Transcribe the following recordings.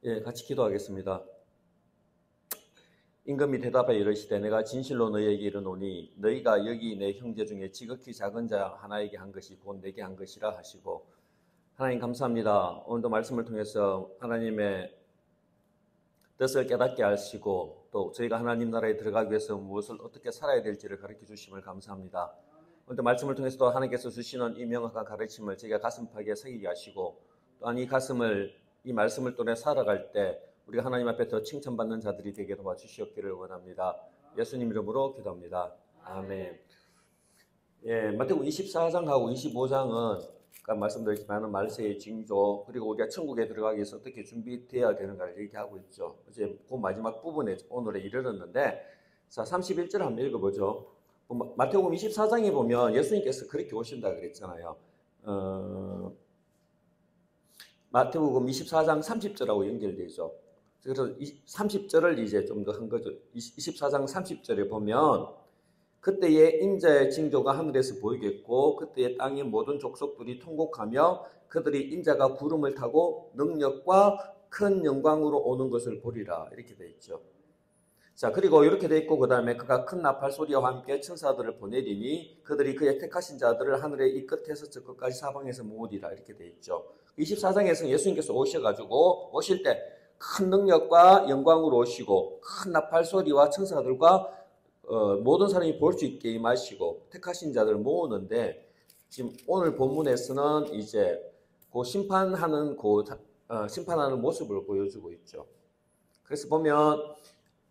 예, 같이 기도하겠습니다. 임금이 대답하여 이르시되 내가 진실로 너희에게 이르노니 너희가 여기 내 형제 중에 지극히 작은 자 하나에게 한 것이 곧 내게 한 것이라 하시고, 하나님 감사합니다. 오늘도 말씀을 통해서 하나님의 뜻을 깨닫게 하시고 또 저희가 하나님 나라에 들어가기 위해서 무엇을 어떻게 살아야 될지를 가르쳐 주심을 감사합니다. 오늘도 말씀을 통해서도 하나님께서 주시는 이 명확한 가르침을 저희가 가슴팍에 새기게 하시고, 또한 이 말씀을 통해 살아갈 때 우리가 하나님 앞에 더 칭찬받는 자들이 되게 도와주시옵기를 원합니다. 예수님 이름으로 기도합니다. 아멘. 예, 마태복음 24장하고 25장은 아까 말씀드렸지만 말세의 징조, 그리고 우리가 천국에 들어가기 위해서 어떻게 준비되어야 되는가를 얘기하고 있죠. 이제 그 마지막 부분에 오늘에 이르렀는데, 자 31절 한번 읽어보죠. 마태복음 24장에 보면 예수님께서 그렇게 오신다 그랬잖아요. 마태복음 24장 30절하고 연결되죠. 그래서 30절을 이제 좀 더 한 거죠. 24장 30절에 보면 그때의 인자의 징조가 하늘에서 보이겠고 그때의 땅의 모든 족속들이 통곡하며 그들이 인자가 구름을 타고 능력과 큰 영광으로 오는 것을 보리라, 이렇게 돼 있죠. 자, 그리고 이렇게 돼 있고, 그 다음에 그가 큰 나팔 소리와 함께 천사들을 보내리니 그들이 그의 택하신 자들을 하늘의 이 끝에서 저 끝까지 사방에서 모으리라, 이렇게 돼 있죠. 24장에서는 예수님께서 오셔가지고 오실 때 큰 능력과 영광으로 오시고 큰 나팔 소리와 천사들과 모든 사람이 볼 수 있게 임하시고 택하신 자들을 모으는데, 지금 오늘 본문에서는 이제 그 심판하는 모습을 보여주고 있죠. 그래서 보면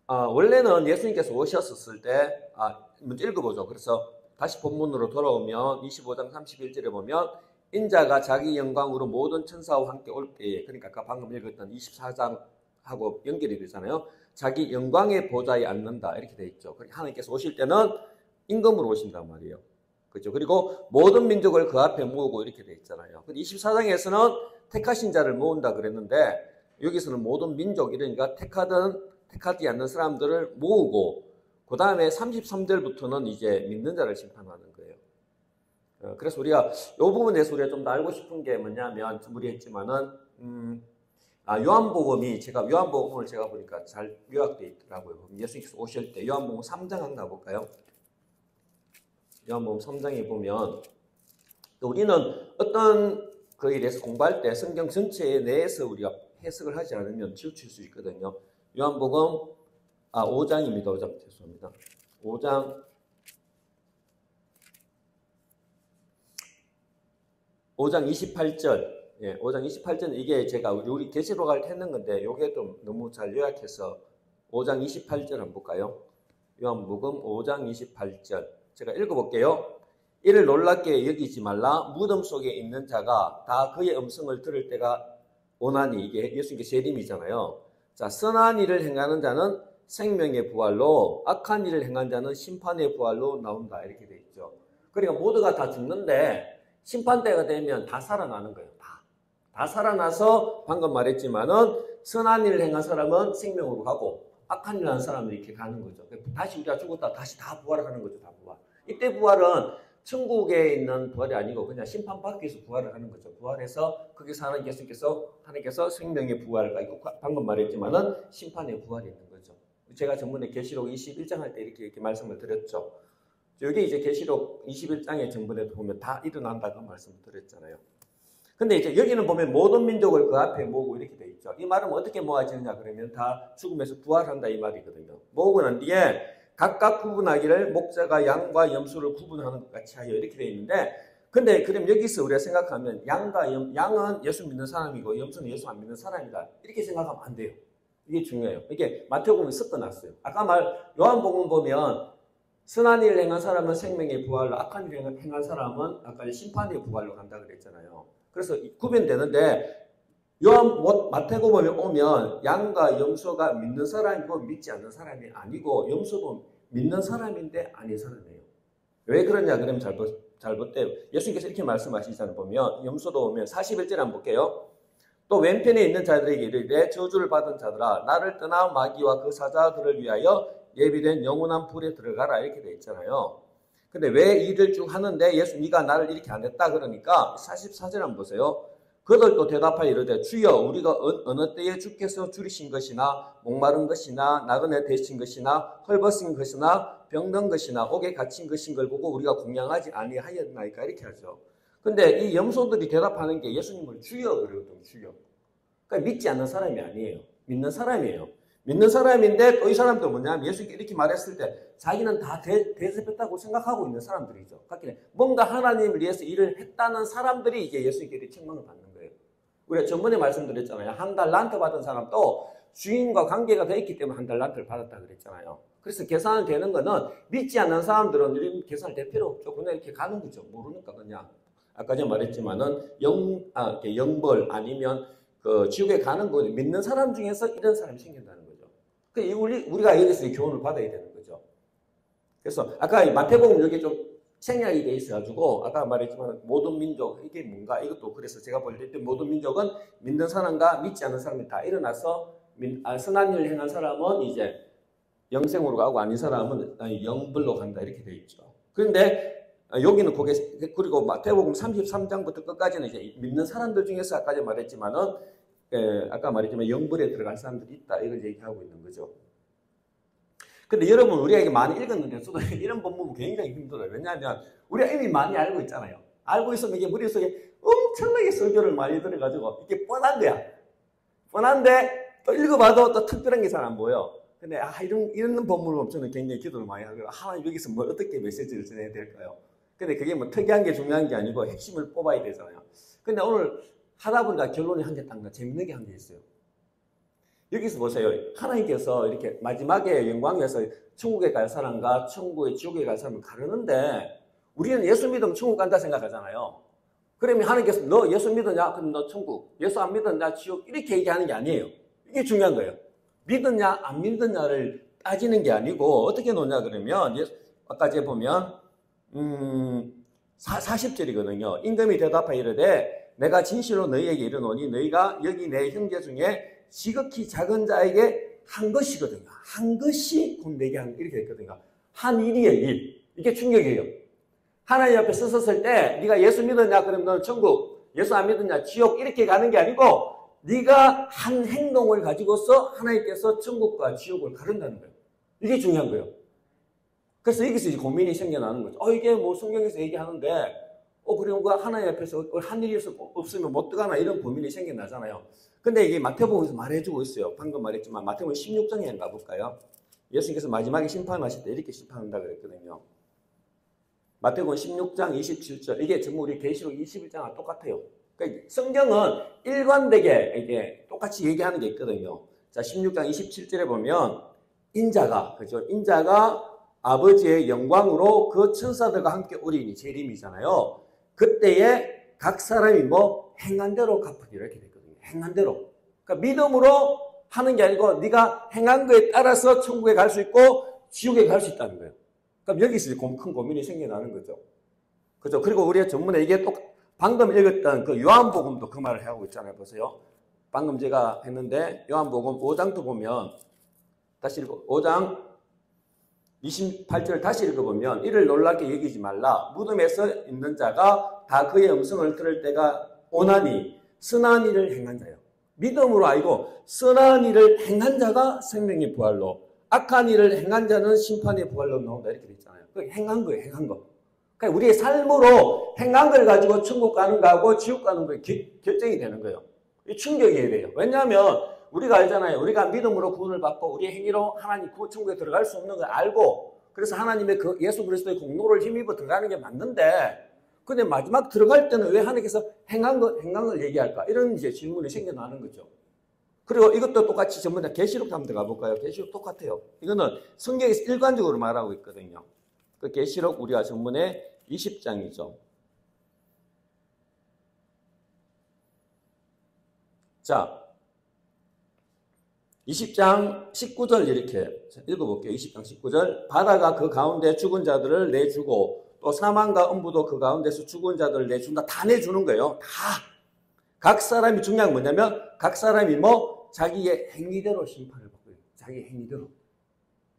원래는 예수님께서 오셨을 때 먼저 읽어보죠. 그래서 다시 본문으로 돌아오면 25장 31절에 보면 인자가 자기 영광으로 모든 천사와 함께 올 때에, 그러니까 아까 방금 읽었던 24장하고 연결이 되잖아요. 자기 영광의 보좌에 앉는다, 이렇게 돼 있죠. 하나님께서 오실 때는 임금으로 오신단 말이에요. 그렇죠. 그리고 모든 민족을 그 앞에 모으고 이렇게 돼 있잖아요. 24장에서는 택하신 자를 모은다 그랬는데, 여기서는 모든 민족, 이러니까 택하지 않는 사람들을 모으고, 그 다음에 33절부터는 이제 믿는 자를 심판하는 거예요. 그래서 우리가 이 부분에 대해서 우리가 좀 더 알고 싶은 게 뭐냐면, 우리 했지만은 요한복음을 제가 보니까 잘 요약되어 있더라고요. 예수님께서 오실 때 요한복음 3장 한번 가볼까요? 요한복음 3장에 보면, 우리는 어떤 거에 대해서 공부할 때 성경 전체에 내에서 우리가 해석을 하지 않으면 지우칠 수 있거든요. 요한복음 5장입니다. 5장 죄송합니다. 5장 28절. 예, 5장 28절은 이게 제가 우리 계시록 할 때 했는 건데, 요게 좀 너무 잘 요약해서 5장 28절 한번 볼까요? 요한복음 5장 28절. 제가 읽어볼게요. 이를 놀랍게 여기지 말라. 무덤 속에 있는 자가 다 그의 음성을 들을 때가 오나니, 이게 예수님께 재림이잖아요. 자, 선한 일을 행하는 자는 생명의 부활로, 악한 일을 행한 자는 심판의 부활로 나온다, 이렇게 돼 있죠. 그러니까 모두가 다 죽는데 심판대가 되면 다 살아나는 거예요. 다 살아나서 방금 말했지만은 선한 일을 행한 사람은 생명으로 가고 악한 일을 하는 사람은 이렇게 가는 거죠. 다시 우리가 죽었다 다시 다 부활을 하는 거죠. 다 부활. 이때 부활은 천국에 있는 부활이 아니고 그냥 심판받기 위해서 부활을 하는 거죠. 부활해서 거기서 하나님께서 생명의 부활을, 방금 말했지만은 심판의 부활이 있는 거죠. 제가 전번에 계시록 21장 할 때 이렇게 말씀을 드렸죠. 여기 이제 계시록 21장의 전번에도 보면 다 일어난다고 말씀을 드렸잖아요. 근데 이제 여기는 보면 모든 민족을 그 앞에 모으고 이렇게 돼 있죠. 이 말은 어떻게 모아지느냐 그러면 다 죽음에서 부활한다, 이 말이거든요. 모으고 난 뒤에 각각 구분하기를 목자가 양과 염소를 구분하는 것 같이 하여, 이렇게 돼 있는데, 근데 그럼 여기서 우리가 생각하면 양은 예수 믿는 사람이고 염소는 예수 안 믿는 사람이다, 이렇게 생각하면 안 돼요. 이게 중요해요. 이게 마태복음에 섞어놨어요. 아까 요한복음 보면 선한 일을 행한 사람은 생명의 부활로, 악한 일을 행한 사람은 아까 심판의 부활로 간다 그랬잖아요. 그래서 구분되는데, 마태복음에 오면 양과 염소가 믿는 사람이고 믿지 않는 사람이 아니고, 염소도 믿는 사람인데 아닌 사람이에요. 왜 그러냐 그러면 잘 볼때요. 예수님께서 이렇게 말씀하시잖아요. 보면 염소도 오면 41절 한번 볼게요. 또 왼편에 있는 자들에게 이르되 저주를 받은 자들아, 나를 떠나 마귀와 그 사자들을 위하여 예비된 영원한 불에 들어가라, 이렇게 돼 있잖아요. 근데 왜 일을 쭉 하는데 네가 나를 이렇게 안 했다 그러니까 44절 한번 보세요. 그들도 대답하여 이르되 주여 우리가 어느 때에 주께서 줄이신 것이나 목마른 것이나 나그네 되신 것이나 헐벗은 것이나 병든 것이나 옥에 갇힌 것인 걸 보고 우리가 공양하지 아니하였나이까 이렇게 하죠. 근데 이 염소들이 대답하는 게 예수님을 주여 그러거든요. 주여. 그러니까 믿지 않는 사람이 아니에요. 믿는 사람이에요. 믿는 사람인데 또 이 사람도 뭐냐면 예수님께 이렇게 말했을 때 자기는 다 대접했다고 생각하고 있는 사람들이죠. 그러니까 뭔가 하나님을 위해서 일을 했다는 사람들이 이제 예수님께 책망을 받는 거예요. 우리가 전번에 말씀드렸잖아요. 한 달란트 받은 사람도 주인과 관계가 돼 있기 때문에 한 달란트를 받았다 그랬잖아요. 그래서 계산을 되는 거는 믿지 않는 사람들은 이런 계산을 될 필요 없죠. 그냥 이렇게 가는 거죠. 모르니까 그냥. 아까 전에 말했지만은 영벌 아니면 그 지옥에 가는 거 믿는 사람 중에서 이런 사람이 생긴다는 거죠. 우리가 여기서 교훈을 받아야 되는 거죠. 그래서 아까 마태복음 여기 좀 생략이 돼 있어가지고 아까 말했지만 모든 민족 이게 뭔가 이것도 그래서 제가 볼 때 모든 민족은 믿는 사람과 믿지 않는 사람이 다 일어나서 선한 일을 행한 사람은 이제 영생으로 가고 아닌 사람은 영벌로 간다 이렇게 돼 있죠. 그런데 여기는 그리고 마태복음 33장부터 끝까지는 이제 믿는 사람들 중에서 아까 말했지만은 아까 말했지만 영벌에 들어간 사람들이 있다 이걸 얘기하고 있는 거죠. 근데 여러분 우리가 이게 많이 읽었는데도 이런 본문은 굉장히 힘들어요. 왜냐하면 우리가 이미 많이 알고 있잖아요. 알고 있으면 이게 머릿속에 엄청나게 설교를 많이 들어가지고 이게 뻔한 거야. 뻔한데 또 읽어봐도 또 특별한 게 잘 안 보여. 근데 이런 본문을 저는 굉장히 기도를 많이 하고 하나님 여기서 뭘 어떻게 메시지를 전해야 될까요? 근데 그게 뭐 특이한 게 중요한 게 아니고 핵심을 뽑아야 되잖아요. 근데 오늘 하다 보니까 결론이 한 개 딱 재밌는 게 한 개 있어요. 여기서 보세요. 하나님께서 이렇게 마지막에 영광에서 천국에 갈 사람과 천국에 지옥에 갈 사람을 가르는데 우리는 예수 믿으면 천국 간다 생각하잖아요. 그러면 하나님께서 너 예수 믿었냐? 그럼 너 천국. 예수 안 믿었냐? 지옥. 이렇게 얘기하는 게 아니에요. 이게 중요한 거예요. 믿었냐 안 믿었냐를 따지는 게 아니고 어떻게 놓냐 그러면 아까 제가 보면 40절이거든요. 임금이 대답하여 이르되 내가 진실로 너희에게 이르노니 너희가 여기 내 형제 중에 지극히 작은 자에게 한 것이거든요. 한 것이 곧 내게 한 이렇게 했거든요. 한 일이에요. 일. 이게 충격이에요. 하나님 앞에 서섰을 때 네가 예수 믿었냐 그러면 너는 천국, 예수 안 믿었냐 지옥 이렇게 가는 게 아니고 네가 한 행동을 가지고서 하나님께서 천국과 지옥을 가른다는 거예요. 이게 중요한 거예요. 그래서 여기서 이제 고민이 생겨나는 거죠. 이게 뭐 성경에서 얘기하는데 그리고 하나님 앞에서 한 일이 없으면 못 들어가나 이런 고민이 생겨나잖아요. 근데 이게 마태복음에서 말해주고 있어요. 방금 말했지만 마태복음 16장에 가볼까요? 예수님께서 마지막에 심판하실 때 이렇게 심판한다 그랬거든요. 마태복음 16장 27절 이게 전부 우리 계시록 21장과 똑같아요. 그러니까 성경은 일관되게 이게 똑같이 얘기하는 게 있거든요. 자, 16장 27절에 보면 인자가 아버지의 영광으로 그 천사들과 함께 오리니 재림이잖아요. 그때에 각 사람이 행한 대로 갚으리라 이렇게 됐거든요. 행한 대로. 그러니까 믿음으로 하는 게 아니고 네가 행한 거에 따라서 천국에 갈 수 있고 지옥에 갈 수 있다는 거예요. 그럼 여기서 큰 고민이 생겨나는 거죠. 그죠? 그리고 우리가 전문에 이게 방금 읽었던 그 요한복음도 그 말을 하고 있잖아요. 보세요. 방금 제가 했는데 요한복음 5장도 보면 다시 읽어. 5장 28절 다시 읽어보면 이를 놀랍게 여기지 말라. 무덤에서 있는 자가 다 그의 음성을 들을 때가 오나니 선한 일을 행한 자요. 믿음으로 알고 선한 일을 행한 자가 생명의 부활로 악한 일을 행한 자는 심판의 부활로 나온다 이렇게 돼 있잖아요. 행한 거예요. 행한 거. 그러니까 우리의 삶으로 행한 걸 가지고 천국 가는 거하고 지옥 가는 거에 결정이 되는 거예요. 이 충격이어야 돼요. 왜냐하면 우리가 알잖아요. 우리가 믿음으로 구원을 받고 우리의 행위로 하나님 그 천국에 들어갈 수 없는 걸 알고 그래서 하나님의 그 예수 그리스도의 공로를 힘입어 들어가는 게 맞는데 근데 마지막 들어갈 때는 왜 하나님께서 행한 걸 얘기할까? 이런 이제 질문이 생겨나는 거죠. 그리고 이것도 똑같이 전부 다 계시록 한번 들어가 볼까요? 계시록 똑같아요. 이거는 성경에서 일관적으로 말하고 있거든요. 그 계시록 우리가 전문에 20장이죠. 자, 20장 19절 이렇게 읽어볼게요. 20장 19절 바다가 그 가운데 죽은 자들을 내주고 또 사망과 음부도 그 가운데서 죽은 자들을 내준다. 다 내주는 거예요. 다. 각 사람이 중요한 게 뭐냐면 각 사람이 자기의 행위대로 심판을 받고요. 자기 행위대로.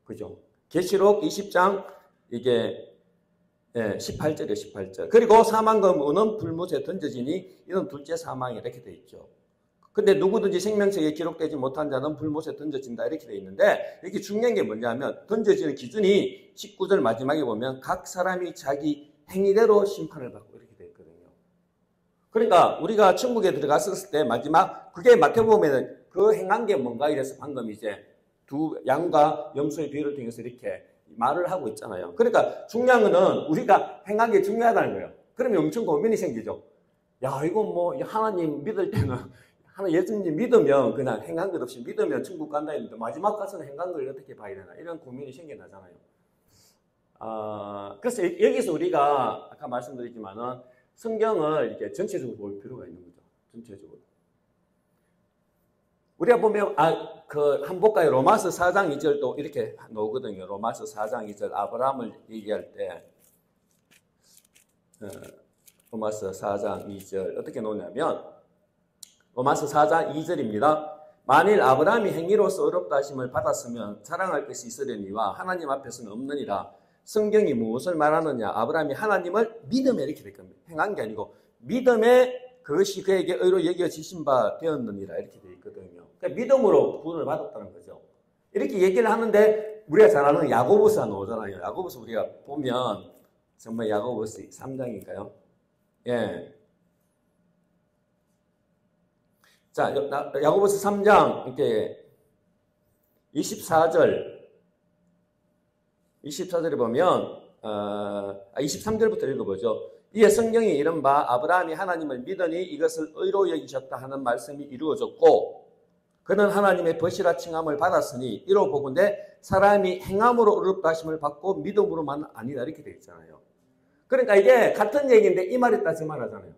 그죠? 계시록 20장 이게 예, 18절이에요, 18절. 그리고 사망금 은은 불못에 던져지니 이는 둘째 사망이 이렇게 돼 있죠. 근데 누구든지 생명책에 기록되지 못한 자는 불못에 던져진다 이렇게 돼 있는데 이게 중요한 게 뭐냐면 던져지는 기준이 19절 마지막에 보면 각 사람이 자기 행위대로 심판을 받고 이렇게 돼 있거든요. 그러니까 우리가 천국에 들어갔을 때 마지막 그게 마태복음에는 그 행한 게 뭔가 이래서 방금 이제 두 양과 염소의 비유를 통해서 이렇게 말을 하고 있잖아요. 그러니까 중요한 거는 우리가 행한 게 중요하다는 거예요. 그러면 엄청 고민이 생기죠. 야, 이거 뭐 하나님 믿을 때는 예수님 믿으면 그냥 행한 것 없이 믿으면 천국 간다 했는데 마지막 가서는 행한 걸 어떻게 봐야 되나 이런 고민이 생겨나잖아요. 그래서 여기서 우리가 아까 말씀드렸지만은 성경을 이렇게 전체적으로 볼 필요가 있는 거죠. 전체적으로. 우리가 보면 한번 볼까요? 로마서 4장 2절도 이렇게 나오거든요. 로마서 4장 2절 아브라함을 얘기할 때 로마서 4장 2절 어떻게 나오냐면 로마서 4장 2절입니다. 만일 아브라함이 행위로서 의롭다 하심을 받았으면 자랑할 것이 있으려니와 하나님 앞에서는 없느니라. 성경이 무엇을 말하느냐? 아브라함이 하나님을 믿음에 이렇게 될 겁니다. 행한 게 아니고 믿음에 그것이 그에게 의로 여겨지신 바 되었느니라 이렇게 되어 있거든요. 그러니까 믿음으로 구원을 받았다는 거죠. 이렇게 얘기를 하는데 우리가 잘 아는 야고보서가 나오잖아요. 야고보서 우리가 보면 정말 야고보서 3장인가요? 예. 자, 야고보서 3장 이렇게 24절에 보면 23절부터 읽어보죠. 이에 성경이 이른바 아브라함이 하나님을 믿으니 이것을 의로 여기셨다 하는 말씀이 이루어졌고 그는 하나님의 벗이라 칭함을 받았으니 이로 보건대 사람이 행함으로 의롭다 하심을 받고 믿음으로만 아니다 이렇게 되어 있잖아요. 그러니까 이게 같은 얘기인데 이 말 있다 저 말 하잖아요.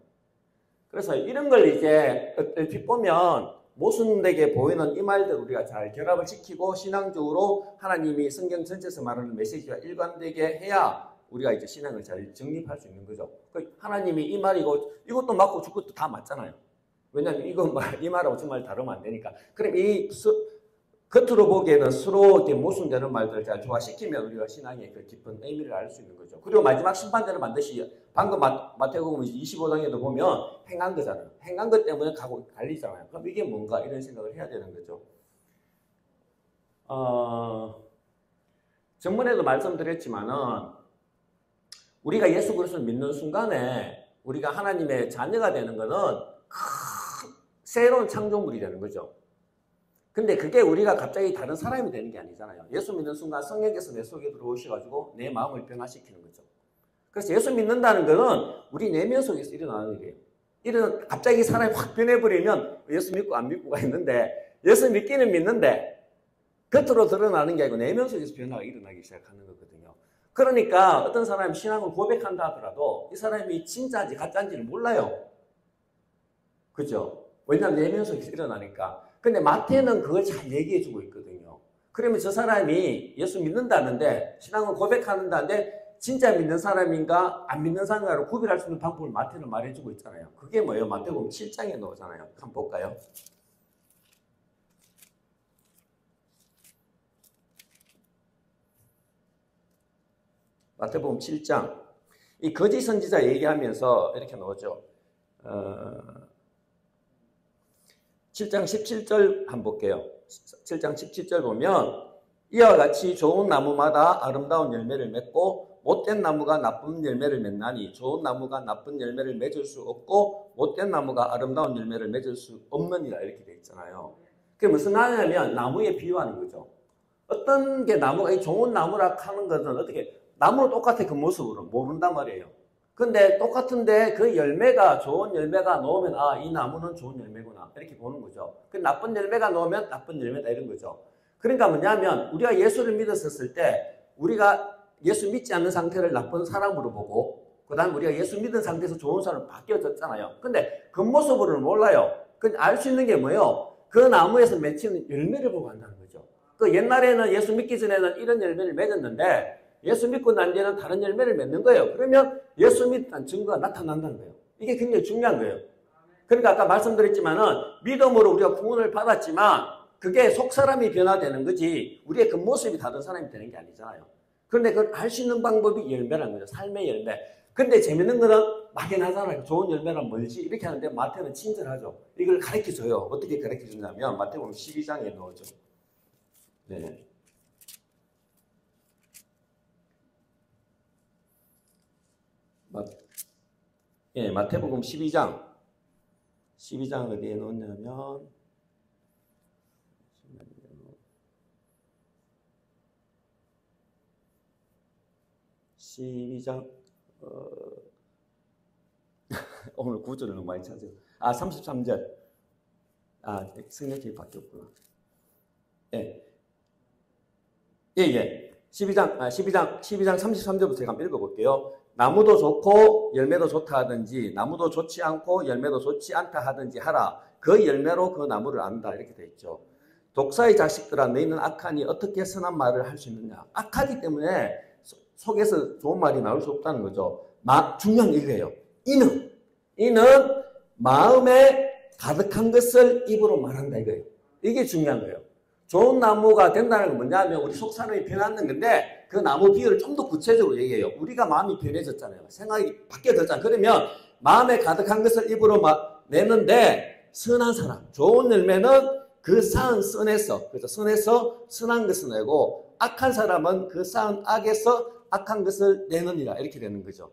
그래서 이런 걸 이제 얼핏 보면 모순되게 보이는 이 말들 우리가 잘 결합을 시키고 신앙적으로 하나님이 성경 전체에서 말하는 메시지와 일관되게 해야 우리가 이제 신앙을 잘 정립할 수 있는 거죠. 하나님이 이 말이고 이것도 맞고 저것도 다 맞잖아요. 왜냐하면 이 말하고 저 말 다르면 안 되니까. 그럼 이 겉으로 보기에는 서로 이렇게 모순되는 말들을 잘 조화시키면 우리가 신앙의 그 깊은 의미를 알 수 있는 거죠. 그리고 마지막 심판대는 반드시 방금 마태복음 25장에도 보면 행한 거잖아요. 행한 것 때문에 갈리잖아요. 그럼 이게 뭔가 이런 생각을 해야 되는 거죠. 전번에도 말씀드렸지만은 우리가 예수 그리스도를 믿는 순간에 우리가 하나님의 자녀가 되는 것은 큰 새로운 창조물이 되는 거죠. 근데 그게 우리가 갑자기 다른 사람이 되는 게 아니잖아요. 예수 믿는 순간 성령께서 내 속에 들어오셔가지고 내 마음을 변화시키는 거죠. 그래서 예수 믿는다는 것은 우리 내면 속에서 일어나는 일이에요. 갑자기 사람이 확 변해버리면 예수 믿고 안 믿고가 있는데 예수 믿기는 믿는데 겉으로 드러나는 게 아니고 내면 속에서 변화가 일어나기 시작하는 거거든요. 그러니까 어떤 사람이 신앙을 고백한다 하더라도 이 사람이 진짜인지 가짜인지를 몰라요. 그죠? 왜냐하면 내면 속에서 일어나니까. 근데 마태는 그걸 잘 얘기해주고 있거든요. 그러면 저 사람이 예수 믿는다는데 신앙을 고백하는다는데 진짜 믿는 사람인가 안 믿는 사람인가를 구별할 수 있는 방법을 마태는 말해주고 있잖아요. 그게 뭐예요? 마태복음 7장에 나오잖아요. 한번 볼까요? 마태복음 7장. 이 거짓 선지자 얘기하면서 이렇게 나오죠. 7장 17절 한번 볼게요. 7장 17절 보면 이와 같이 좋은 나무마다 아름다운 열매를 맺고 못된 나무가 나쁜 열매를 맺나니 좋은 나무가 나쁜 열매를 맺을 수 없고 못된 나무가 아름다운 열매를 맺을 수 없느니라 이렇게 되어 있잖아요. 그게 무슨 말이냐면 나무에 비유하는 거죠. 어떤 게 나무가 좋은 나무라 하는 것은 어떻게 나무는 똑같아 그 모습으로 모른단 말이에요. 근데 똑같은데 그 열매가 좋은 열매가 나오면 이 나무는 좋은 열매구나 이렇게 보는 거죠. 그 나쁜 열매가 나오면 나쁜 열매다 이런 거죠. 그러니까 뭐냐면 우리가 예수를 믿었을 때 우리가 예수 믿지 않는 상태를 나쁜 사람으로 보고 그 다음에 우리가 예수 믿은 상태에서 좋은 사람으로 바뀌어졌잖아요. 근데 겉모습으로는 몰라요. 근데 알 수 있는 게 뭐예요? 그 나무에서 맺히는 열매를 보고 한다는 거죠. 그 옛날에는 예수 믿기 전에는 이런 열매를 맺었는데 예수 믿고 난 뒤에는 다른 열매를 맺는 거예요. 그러면 예수 믿다는 증거가 나타난다는 거예요. 이게 굉장히 중요한 거예요. 그러니까 아까 말씀드렸지만은 믿음으로 우리가 구원을 받았지만 그게 속 사람이 변화되는 거지 우리의 겉모습이 다른 사람이 되는 게 아니잖아요. 그런데 그걸 알 수 있는 방법이 열매라는 거죠. 삶의 열매. 근데 재밌는 거는 막연하잖아요. 좋은 열매란 뭘지 이렇게 하는데 마태는 친절하죠. 이걸 가르쳐줘요. 어떻게 가르쳐주냐면 마태복음 12장에 넣어줘. 네. 마태복음 12장. 12장 어디에 넣었냐면 12장 오늘 구절을 너무 많이 찾아요. 33절. 성경책이 바뀌었구나. 예. 12장 33절부터 제가 한번 읽어볼게요. 나무도 좋고 열매도 좋다 하든지 나무도 좋지 않고 열매도 좋지 않다 하든지 하라. 그 열매로 그 나무를 안다. 이렇게 되어 있죠. 독사의 자식들아 너희는 악하니 어떻게 선한 말을 할 수 있느냐. 악하기 때문에 속에서 좋은 말이 나올 수 없다는 거죠. 중요한 이거예요. 이는 마음에 가득한 것을 입으로 말한다 이거예요. 이게 중요한 거예요. 좋은 나무가 된다는 건 뭐냐면 우리 속 사람이 변하는 건데 그 나무 비유를 좀 더 구체적으로 얘기해요. 우리가 마음이 변해졌잖아요. 생각이 바뀌어졌잖아요. 그러면 마음에 가득한 것을 입으로 내는데 선한 사람, 좋은 열매는 그 쌓은 선에서, 그래서 선에서 선한 것을 내고 악한 사람은 그 쌓은 악에서 악한 것을 내느니라 이렇게 되는 거죠.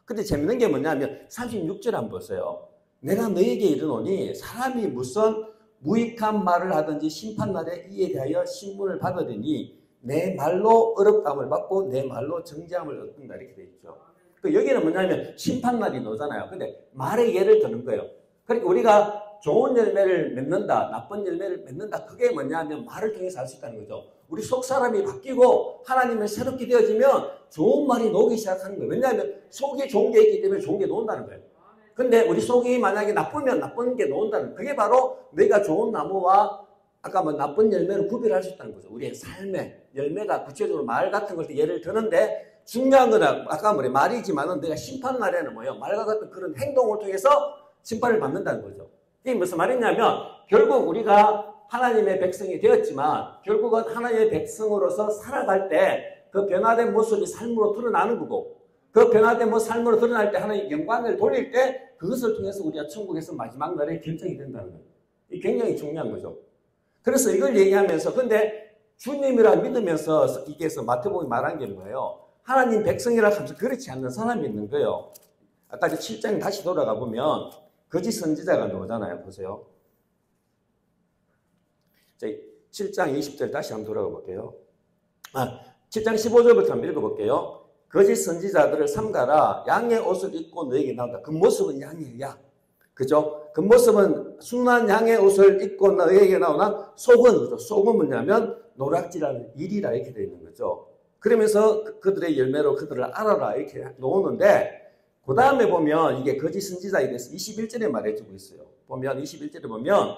근데 재밌는 게 뭐냐면 36절 한번 보세요. 내가 너에게 이르노니 사람이 무슨 무익한 말을 하든지 심판날에 이에 대하여 신문을 받으리니 내 말로 어렵다함을 받고 내 말로 정죄함을 얻는다 이렇게 되어 있죠. 여기는 뭐냐면 심판날이 나오잖아요. 근데 말의 예를 드는 거예요. 그러니까 우리가 좋은 열매를 맺는다, 나쁜 열매를 맺는다. 그게 뭐냐면 말을 통해서 알 수 있다는 거죠. 우리 속 사람이 바뀌고 하나님을 새롭게 되어지면 좋은 말이 나오기 시작하는 거예요. 왜냐하면 속에 좋은 게 있기 때문에 좋은 게 나온다는 거예요. 근데 우리 속이 만약에 나쁘면 나쁜 게 나온다는 거예요. 그게 바로 내가 좋은 나무와 아까 나쁜 열매를 구별할 수 있다는 거죠. 우리의 삶의 열매가 구체적으로 말 같은 걸 예를 드는데 중요한 건 아까 말이지만은 내가 심판날에는 말과 같은 그런 행동을 통해서 심판을 받는다는 거죠. 이게 무슨 말이냐면 결국 우리가 하나님의 백성이 되었지만 결국은 하나님의 백성으로서 살아갈 때 그 변화된 모습이 삶으로 드러나는 거고 그 변화된 삶으로 드러날 때 하나님 영광을 돌릴 때 그것을 통해서 우리가 천국에서 마지막 날에 결정이 된다는 거예요. 이게 굉장히 중요한 거죠. 그래서 이걸 얘기하면서 근데 주님이라 믿으면서 이게서 마태복음이 말한 게 뭐예요? 하나님 백성이라 하면서 그렇지 않는 사람이 있는 거예요. 아까 7장 다시 돌아가 보면 거짓 선지자가 나오잖아요. 보세요. 7장 20절 다시 한번 돌아가 볼게요. 7장 15절부터 한번 읽어볼게요. 거짓 선지자들을 삼가라. 양의 옷을 입고 너에게 나온다. 그 모습은 양이에요. 양. 그죠? 그 모습은 순한 양의 옷을 입고 너에게 나오나 속은 그죠? 속은 뭐냐면 노략질하는 일이라 이렇게 되어 있는 거죠. 그러면서 그들의 열매로 그들을 알아라 이렇게 나오는데 그 다음에 보면 이게 거짓 선지자에 대해서 21절에 말해주고 있어요. 보면 21절에 보면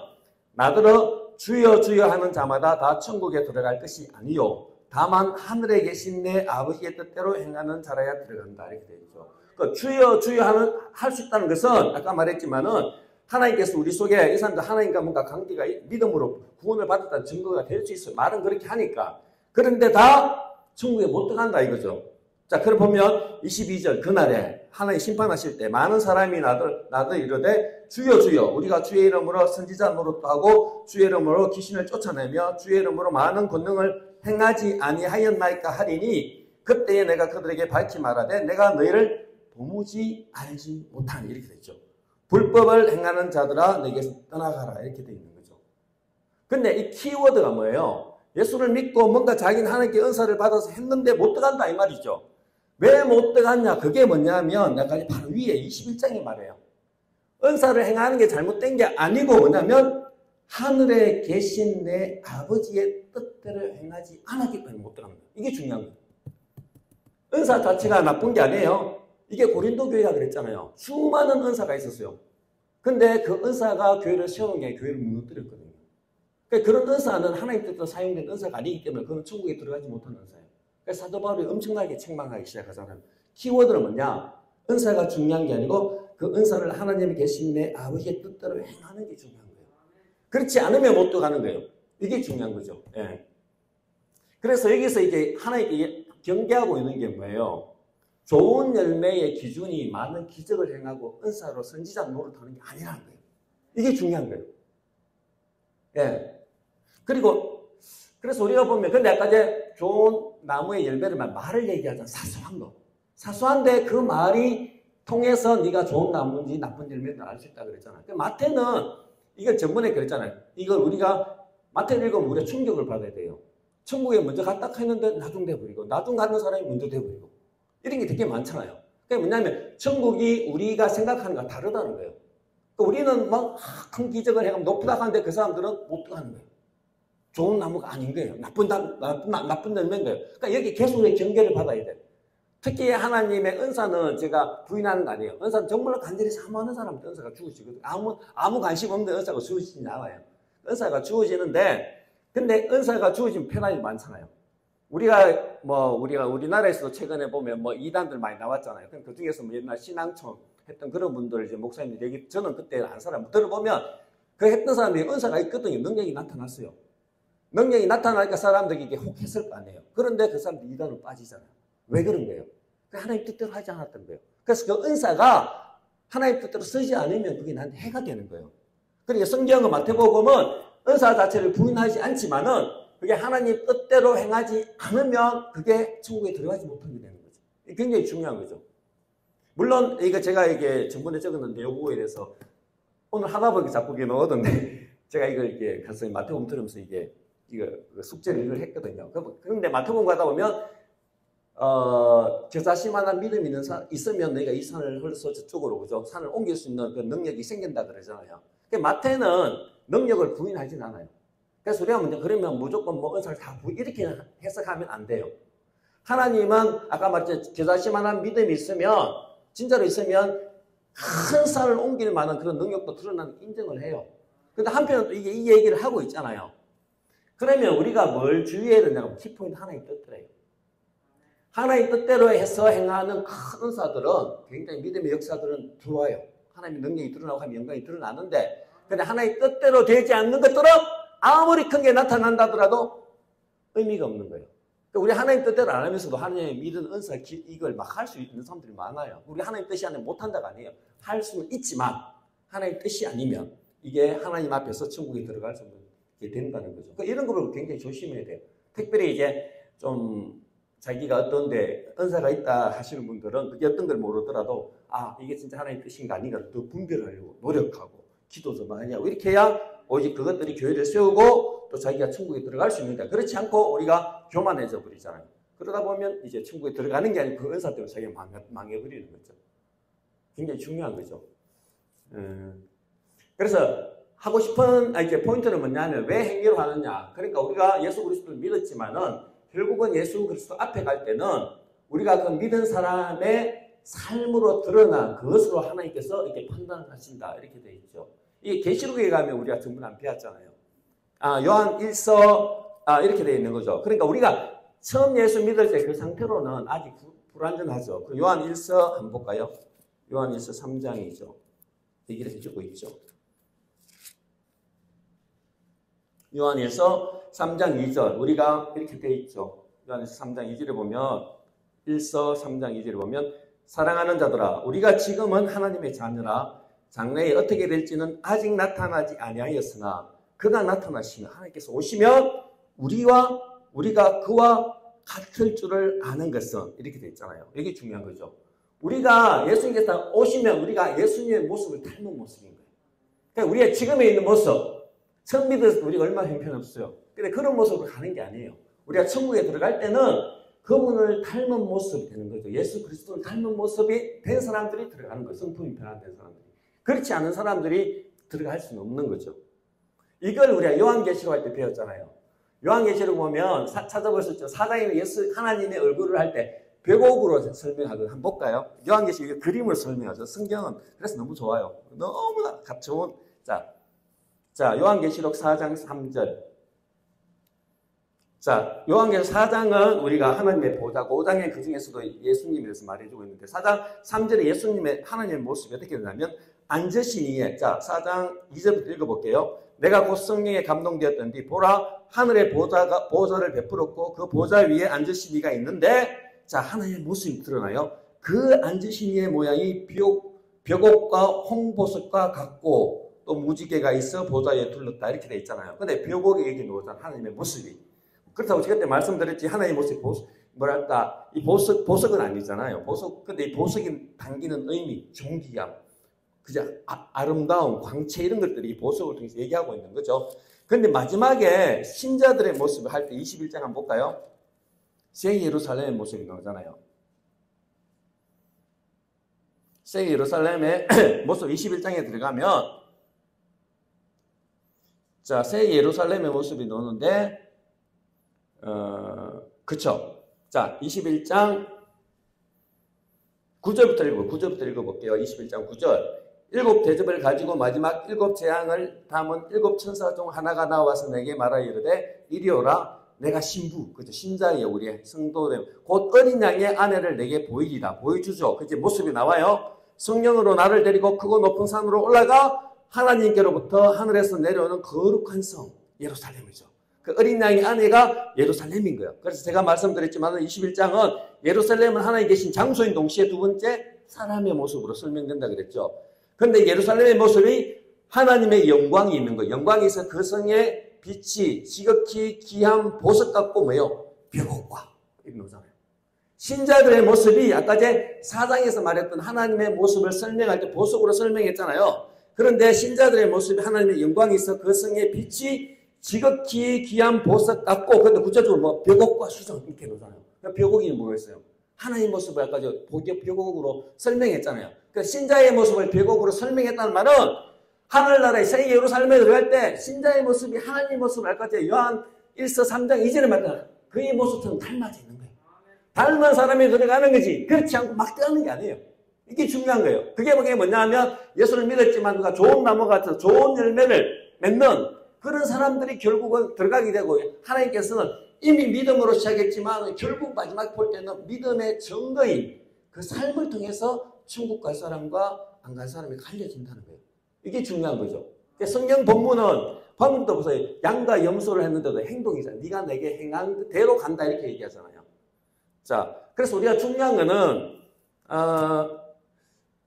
나더러 주여 주여 하는 자마다 다 천국에 들어갈 것이 아니요 다만 하늘에 계신 내 아버지의 뜻대로 행하는 자라야 들어간다 이렇게 되어 있죠. 그 주여 주여 할 수 있다는 것은 아까 말했지만은 하나님께서 우리 속에 이 사람들 하나님과 뭔가 관계가 믿음으로 구원을 받았다는 증거가 될 수 있어요. 말은 그렇게 하니까. 그런데 다 천국에 못 들어간다 이거죠. 자, 그럼 보면 22절 그날에 하나님 심판하실 때 많은 사람이 나도 이르되 주여 주여 우리가 주의 이름으로 선지자 노릇도 하고 주의 이름으로 귀신을 쫓아내며 주의 이름으로 많은 권능을 행하지 아니하였나이까 하리니 그때에 내가 그들에게 밝히 말하되 내가 너희를 도무지 알지 못하니 이렇게 되죠. 불법을 행하는 자들아 내게서 떠나가라 이렇게 되어 있는 거죠. 근데 이 키워드가 뭐예요? 예수를 믿고 뭔가 자기는 하나님께 은사를 받아서 했는데 못 들어간다 이 말이죠. 왜 못 들어갔냐? 그게 뭐냐면 내가 바로 위에 21장에 말해요. 은사를 행하는 게 잘못된 게 아니고 뭐냐면 하늘에 계신 내 아버지의 뜻대로 행하지 않았기 때문에 못 들어간 거예요. 이게 중요한 거예요. 은사 자체가 나쁜 게 아니에요. 이게 고린도 교회가 그랬잖아요. 수많은 은사가 있었어요. 근데 그 은사가 교회를 세우는 게 교회를 무너뜨렸거든요. 그러니까 그런 은사는 하나님 뜻대로 사용된 은사가 아니기 때문에 그건 천국에 들어가지 못하는 은사예요. 그래서 사도 바울이 엄청나게 책망하기 시작하잖아요. 키워드는 뭐냐? 은사가 중요한 게 아니고 그 은사를 하나님이 계신 내 아버지의 뜻대로 행하는 게 중요한 거예요. 그렇지 않으면 못 들어가는 거예요. 이게 중요한 거죠. 예. 그래서 여기서 이제 하나님께 경계하고 있는 게 뭐예요? 좋은 열매의 기준이 많은 기적을 행하고 은사로 선지자 노릇하는 게 아니라는 거예요. 이게 중요한 거예요. 예. 그리고 그래서 우리가 보면 근데 아까 이제 좋은 나무의 열매를 말을 얘기하잖아. 사소한 거. 사소한데 그 말이 통해서 네가 좋은 나무인지 나쁜 열매인지 알 수 있다 그랬잖아요. 마태는 이걸 전번에 그랬잖아요. 이걸 우리가 마태를 읽으면 우리가 충격을 받아야 돼요. 천국에 먼저 갔다 했는데 나중 돼버리고 나중 가는 사람이 먼저 돼버리고 이런 게 되게 많잖아요. 그게 뭐냐면 천국이 우리가 생각하는 거랑 다르다는 거예요. 우리는 막 큰 기적을 해가면 높다 하는데 그 사람들은 못 가는 거예요. 좋은 나무가 아닌 거예요. 나쁜 열매인 거예요. 그러니까 여기 계속 경계를 받아야 돼요. 특히 하나님의 은사는 제가 부인하는 거 아니에요. 은사는 정말로 간절히 사모하는 사람한테 은사가 주어지거든요. 아무 관심 없는데 은사가 주어지지 않아요. 은사가 주어지는데, 근데 은사가 주어지면 편안이 많잖아요. 우리가 우리나라에서도 최근에 보면 이단들 많이 나왔잖아요. 그 중에서 옛날 신앙촌 했던 그런 분들, 이제 목사님들 얘기, 저는 그때 한 사람 들어보면 그 했던 사람들이 은사가 있거든요. 능력이 나타났어요. 능력이 나타나니까 사람들이 이게 혹했을 거 아니에요. 그런데 그 사람들이 이단으로 빠지잖아요. 왜 그런 거예요? 하나님 뜻대로 하지 않았던 거예요. 그래서 그 은사가 하나님 뜻대로 쓰지 않으면 그게 나한테 해가 되는 거예요. 그러니까 성경은 마태복음은 은사 자체를 부인하지 않지만은 그게 하나님 뜻대로 행하지 않으면 그게 천국에 들어가지 못하게 되는 거죠. 이게 굉장히 중요한 거죠. 물론 이거 제가 이게 전번에 적었는데 요거에 대해서 오늘 하다 보니까 자꾸 이게 넣었던데 제가 이걸 이렇게 가서 마태복음 들으면서 이거 숙제를 이걸 했거든요. 그런데 마태복음 가다 보면 겨자씨만한 믿음이 있으면 너희가 이 산을 흘러서 저쪽으로, 그죠? 산을 옮길 수 있는 그 능력이 생긴다 그러잖아요. 마태는 능력을 부인하진 않아요. 그래서 우리가 먼저 그러면 무조건 은사를 다 이렇게 해석하면 안 돼요. 하나님은 아까 말했죠. 겨자씨만한 믿음이 있으면, 진짜로 있으면 큰 산을 옮길 만한 그런 능력도 드러나는 인정을 해요. 근데 한편은 또 이 얘기를 하고 있잖아요. 그러면 우리가 뭘 주의해야 되냐면 키포인트 하나님 뜻대로예요. 하나님 뜻대로 해서 행하는 큰 은사들은 굉장히 믿음의 역사들은 들어와요. 하나님의 능력이 드러나고 하면 영광이 드러나는데, 근데 하나님 뜻대로 되지 않는 것들은 아무리 큰 게 나타난다더라도 의미가 없는 거예요. 우리 하나님 뜻대로 안 하면서도 하나님의 믿은 은사 이걸 막 할 수 있는 사람들이 많아요. 우리 하나님 뜻이 아니면 못한다가 아니에요. 할 수는 있지만 하나님 뜻이 아니면 이게 하나님 앞에서 천국에 들어갈 수 없게 된다는 거죠. 이런 걸 굉장히 조심해야 돼요. 특별히 이제 좀 자기가 어떤데 은사가 있다 하시는 분들은 그게 어떤 걸 모르더라도 이게 진짜 하나님 뜻인가 아닌가 더 분별하려고 노력하고 기도 좀 많이 하고 이렇게 해야 오직 그것들이 교회를 세우고 또 자기가 천국에 들어갈 수 있는데, 그렇지 않고 우리가 교만해져 버리잖아요. 그러다 보면 이제 천국에 들어가는 게 아니고 그 은사 때문에 자기가 망해버리는 거죠. 굉장히 중요한 거죠. 그래서 하고 싶은 이제 포인트는 뭐냐면 왜 행위로 하느냐. 그러니까 우리가 예수 그리스도를 믿었지만은 결국은 예수 그리스도 앞에 갈 때는 우리가 그 믿은 사람의 삶으로 드러난 그것으로 하나님께서 이렇게 판단을 하신다. 이렇게 되어 있죠. 이게 계시록에 가면 우리가 전부 안 배웠잖아요. 요한 1서 이렇게 되어 있는 거죠. 그러니까 우리가 처음 예수 믿을 때 그 상태로는 아직 불완전하죠. 그 요한 1서 한번 볼까요? 요한 1서 3장이죠. 얘기를 해주고 있죠. 요한 1서 3장 2절 우리가 이렇게 되어 있죠. 요한 1서 3장 2절에 보면 1서 3장 2절에 보면 사랑하는 자들아 우리가 지금은 하나님의 자녀라 장래에 어떻게 될지는 아직 나타나지 아니하였으나 그가 나타나시면 하나님께서 오시면 우리가 그와 같을 줄을 아는 것은 이렇게 되어 있잖아요. 이게 중요한 거죠. 우리가 예수님께서 오시면 우리가 예수님의 모습을 닮은 모습인 거예요. 그러니까 우리가 지금에 있는 모습 처음 믿을 때 우리가 얼마나 형편없어요. 근데 그런 모습으로 가는 게 아니에요. 우리가 천국에 들어갈 때는 그분을 닮은 모습이 되는 거죠. 예수 그리스도를 닮은 모습이 된 사람들이 들어가는 거예요. 성품이 변화된 사람들이. 그렇지 않은 사람들이 들어갈 수는 없는 거죠. 이걸 우리가 요한계시록 할 때 배웠잖아요. 요한계시록 보면 찾아볼 수 있죠. 사장이 예수 하나님의 얼굴을 할 때 벽옥으로 설명하거든요. 한번 볼까요? 요한계시록 그림을 설명하죠. 성경은 그래서 너무 좋아요. 너무나 좋은. 자, 요한계시록 4장 3절. 자, 요한계시록 4장은 우리가 하나님의 보좌고 5장에 그 중에서도 예수님에 대해서 말해주고 있는데 4장 3절에 예수님의 하나님의 모습이 어떻게 되냐면 앉으신 이에 자 4장 2절부터 읽어볼게요. 내가 곧 성령에 감동되었던디 보라 하늘의 보좌를 베풀었고 그 보좌 위에 앉으신 이가 있는데 자 하나님의 모습이 드러나요. 그 앉으신 이의 모양이 벽옥과 홍보석과 같고 또 무지개가 있어 보좌에 둘렀다 이렇게 돼 있잖아요. 근데 벽옥이 여기 나오잖아. 하나님의 모습이. 그렇다고 제가 그때 말씀드렸지 하나님의 모습이 뭐랄까 이 보석은 아니잖아요. 근데 이 보석이 담기는 의미, 존귀함, 그죠? 아름다움, 광채 이런 것들이 이 보석을 통해서 얘기하고 있는 거죠. 근데 마지막에 신자들의 모습을 할 때 21장 한번 볼까요? 새 예루살렘의 모습이 나오잖아요. 새 예루살렘의 모습 21장에 들어가면 자, 새 예루살렘의 모습이 나오는데 그쵸? 자, 21장 9절부터 읽어볼게요. 21장 9절. 일곱 대접을 가지고 마지막 일곱 재앙을 담은 일곱 천사 중 하나가 나와서 내게 말하여 이르되 이리 오라. 내가 신부, 그죠? 신자예요. 우리의 성도됨. 곧 어린 양의 아내를 내게 보이리라. 보여주죠. 그제 모습이 나와요. 성령으로 나를 데리고 크고 높은 산으로 올라가 하나님께로부터 하늘에서 내려오는 거룩한 성 예루살렘이죠. 그 어린 양의 아내가 예루살렘인 거예요. 그래서 제가 말씀드렸지만 21장은 예루살렘은 하나님 계신 장소인 동시에 두 번째 사람의 모습으로 설명된다 그랬죠. 그런데 예루살렘의 모습이 하나님의 영광이 있는 거예요. 영광이 있어 그 성의 빛이 지극히 귀한 보석 같고 뭐예요? 벽옥과 이런 거잖아요. 신자들의 모습이 아까 제 4장에서 말했던 하나님의 모습을 설명할 때 보석으로 설명했잖아요. 그런데 신자들의 모습이 하나님의 영광이 있어 그 성의 빛이 지극히 귀한 보석 같고 근데 구체적으로 뭐 벽옥과 수정 이렇게 놓잖아요. 벽옥이 뭐였어요? 하나님의 모습을 아까 저 벽옥으로 설명했잖아요. 그 신자의 모습을 벽옥으로 설명했다는 말은 하늘나라의 새 예루살렘에 들어갈 때 신자의 모습이 하나님의 모습을 아까 저 요한 1서 3장 이전에 말했잖아요. 그의 모습처럼 닮아져 있는 거예요. 닮은 사람이 들어가는 거지 그렇지 않고 막 들어가는 게 아니에요. 이게 중요한 거예요. 그게 뭐냐 하면 예수를 믿었지만 누가 좋은 나무 같은 좋은 열매를 맺는 그런 사람들이 결국은 들어가게 되고 하나님께서는 이미 믿음으로 시작했지만 결국 마지막 볼 때는 믿음의 증거인 그 삶을 통해서 천국 갈 사람과 안 갈 사람이 갈려진다는 거예요. 이게 중요한 거죠. 성경 본문은 방금도 보세요. 양과 염소를 했는데도 행동이잖아요. 네가 내게 행한 그대로 간다 이렇게 얘기하잖아요. 자, 그래서 우리가 중요한 거는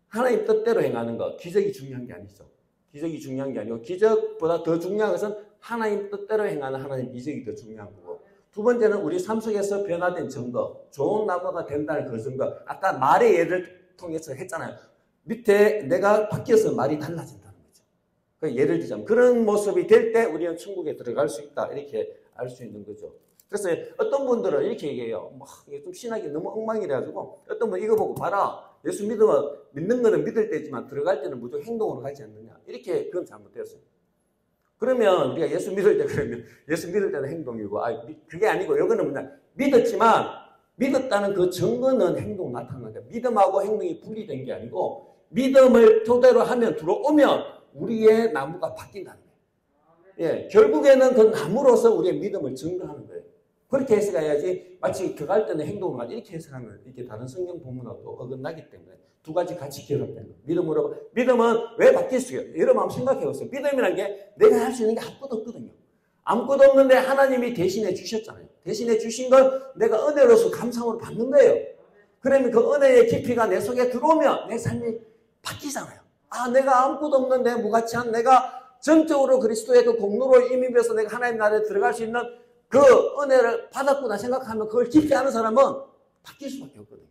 하나님 뜻대로 행하는 것, 기적이 중요한 게 아니죠. 기적이 중요한 게 아니고 기적보다 더 중요한 것은 하나님 뜻대로 행하는 하나님 기적이 더 중요한 거고 두 번째는 우리 삶 속에서 변화된 증거, 좋은 나무가 된다는 그 증거. 아까 말의 예를 통해서 했잖아요. 밑에 내가 바뀌어서 말이 달라진다는 거죠. 예를 들자면 그런 모습이 될 때 우리는 천국에 들어갈 수 있다 이렇게 알 수 있는 거죠. 그래서 어떤 분들은 이렇게 얘기해요. 이게 좀 신학이 너무 엉망이라가지고 어떤 분 이거 보고 봐라. 예수 믿는 거는 믿을 때지만 들어갈 때는 무조건 행동으로 가지 않느냐. 이렇게 그건 잘못되었어요. 그러면 우리가 예수 믿을 때 그러면 예수 믿을 때는 행동이고 그게 아니고 이거는 뭐냐. 믿었지만 믿었다는 그 증거는 행동 나타나는 거예요. 믿음하고 행동이 분리된 게 아니고 믿음을 토대로 하면 들어오면 우리의 나무가 바뀐다는 거예요. 예, 결국에는 그 나무로서 우리의 믿음을 증거하는 거예요. 그렇게 해석해야지 마치 들어갈 때는 행동을 가지 이렇게 해석하면 이렇게 다른 성경 본문하고 어긋나기 때문에 두 가지 같이 결합된 거예요. 믿음은 왜 바뀔 수 있어요? 여러분 한번 생각해 보세요. 믿음이라는 게 내가 할 수 있는 게 아무것도 없거든요. 아무것도 없는데 하나님이 대신해 주셨잖아요. 대신해 주신 건 내가 은혜로서 감상으로 받는 거예요. 그러면 그 은혜의 깊이가 내 속에 들어오면 내 삶이 바뀌잖아요. 내가 아무것도 없는데 무가치한 내가 전적으로 그리스도의 그 공로로 임입해서 내가 하나님 나라에 들어갈 수 있는 그 은혜를 받았구나 생각하면 그걸 깊이 아는 사람은 바뀔 수밖에 없거든요.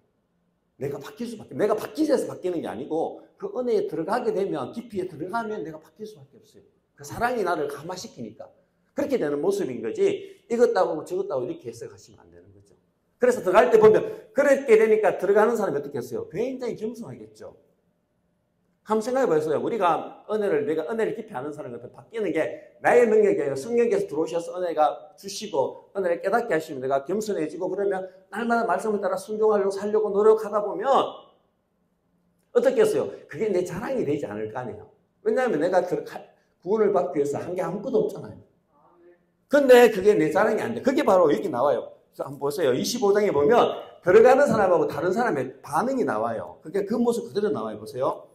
내가 바뀌기 위해서 바뀌는 게 아니고 그 은혜에 들어가게 되면 깊이에 들어가면 내가 바뀔 수밖에 없어요. 그 사랑이 나를 감화시키니까 그렇게 되는 모습인 거지 이것도 저것도 이렇게 해석하시면 안 되는 거죠. 그래서 들어갈 때 보면 그렇게 되니까 들어가는 사람이 어떻게 했어요? 굉장히 겸손하겠죠. 한번 생각해 보세요. 내가 은혜를 깊이 아는 사람한테 바뀌는 게 나의 능력이 아니라 성령께서 들어오셔서 은혜가 주시고 은혜를 깨닫게 하시면 내가 겸손해지고 그러면 날마다 말씀을 따라 순종하려고 살려고 노력하다 보면 어떻게 했어요? 그게 내 자랑이 되지 않을 거 아니에요. 왜냐하면 내가 구원을 받기 위해서 한 게 아무것도 없잖아요. 근데 그게 내 자랑이 안 돼. 그게 바로 여기 나와요. 그래서 한번 보세요. 25장에 보면 들어가는 사람하고 다른 사람의 반응이 나와요. 그게 그 모습 그대로 나와요. 보세요.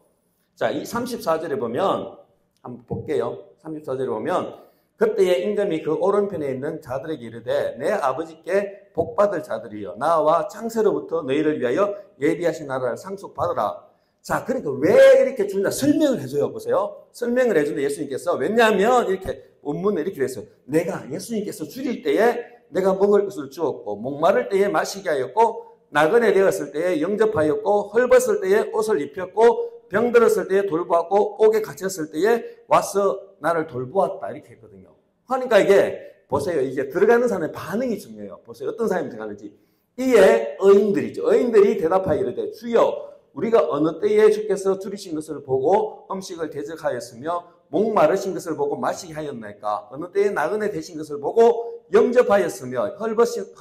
자, 이 34절에 보면 한번 볼게요. 34절에 보면 그때의 임금이 그 오른편에 있는 자들에게 이르되 내 아버지께 복받을 자들이여 나와 창세로부터 너희를 위하여 예비하신 나라를 상속받으라. 자, 그러니까 왜 이렇게 준다? 설명을 해줘요. 보세요. 설명을 해준다 예수님께서. 왜냐하면 이렇게 본문에 이렇게 됐어요. 내가 예수님께서 줄일 때에 내가 먹을 것을 주었고 목마를 때에 마시게 하였고 나그네 되었을 때에 영접하였고 헐벗을 때에 옷을 입혔고 병들었을 때에 돌보았고 옥에 갇혔을 때에 와서 나를 돌보았다. 이렇게 했거든요. 그러니까 이게 보세요. 이제 들어가는 사람의 반응이 중요해요. 보세요. 어떤 사람이 들어가는지. 이에 의인들이죠. 의인들이 대답하여 이르되 주여 우리가 어느 때에 주께서 줄이신 것을 보고 음식을 대적하였으며 목마르신 것을 보고 마시게 하였나이까? 어느 때에 나그네 되신 것을 보고 영접하였으며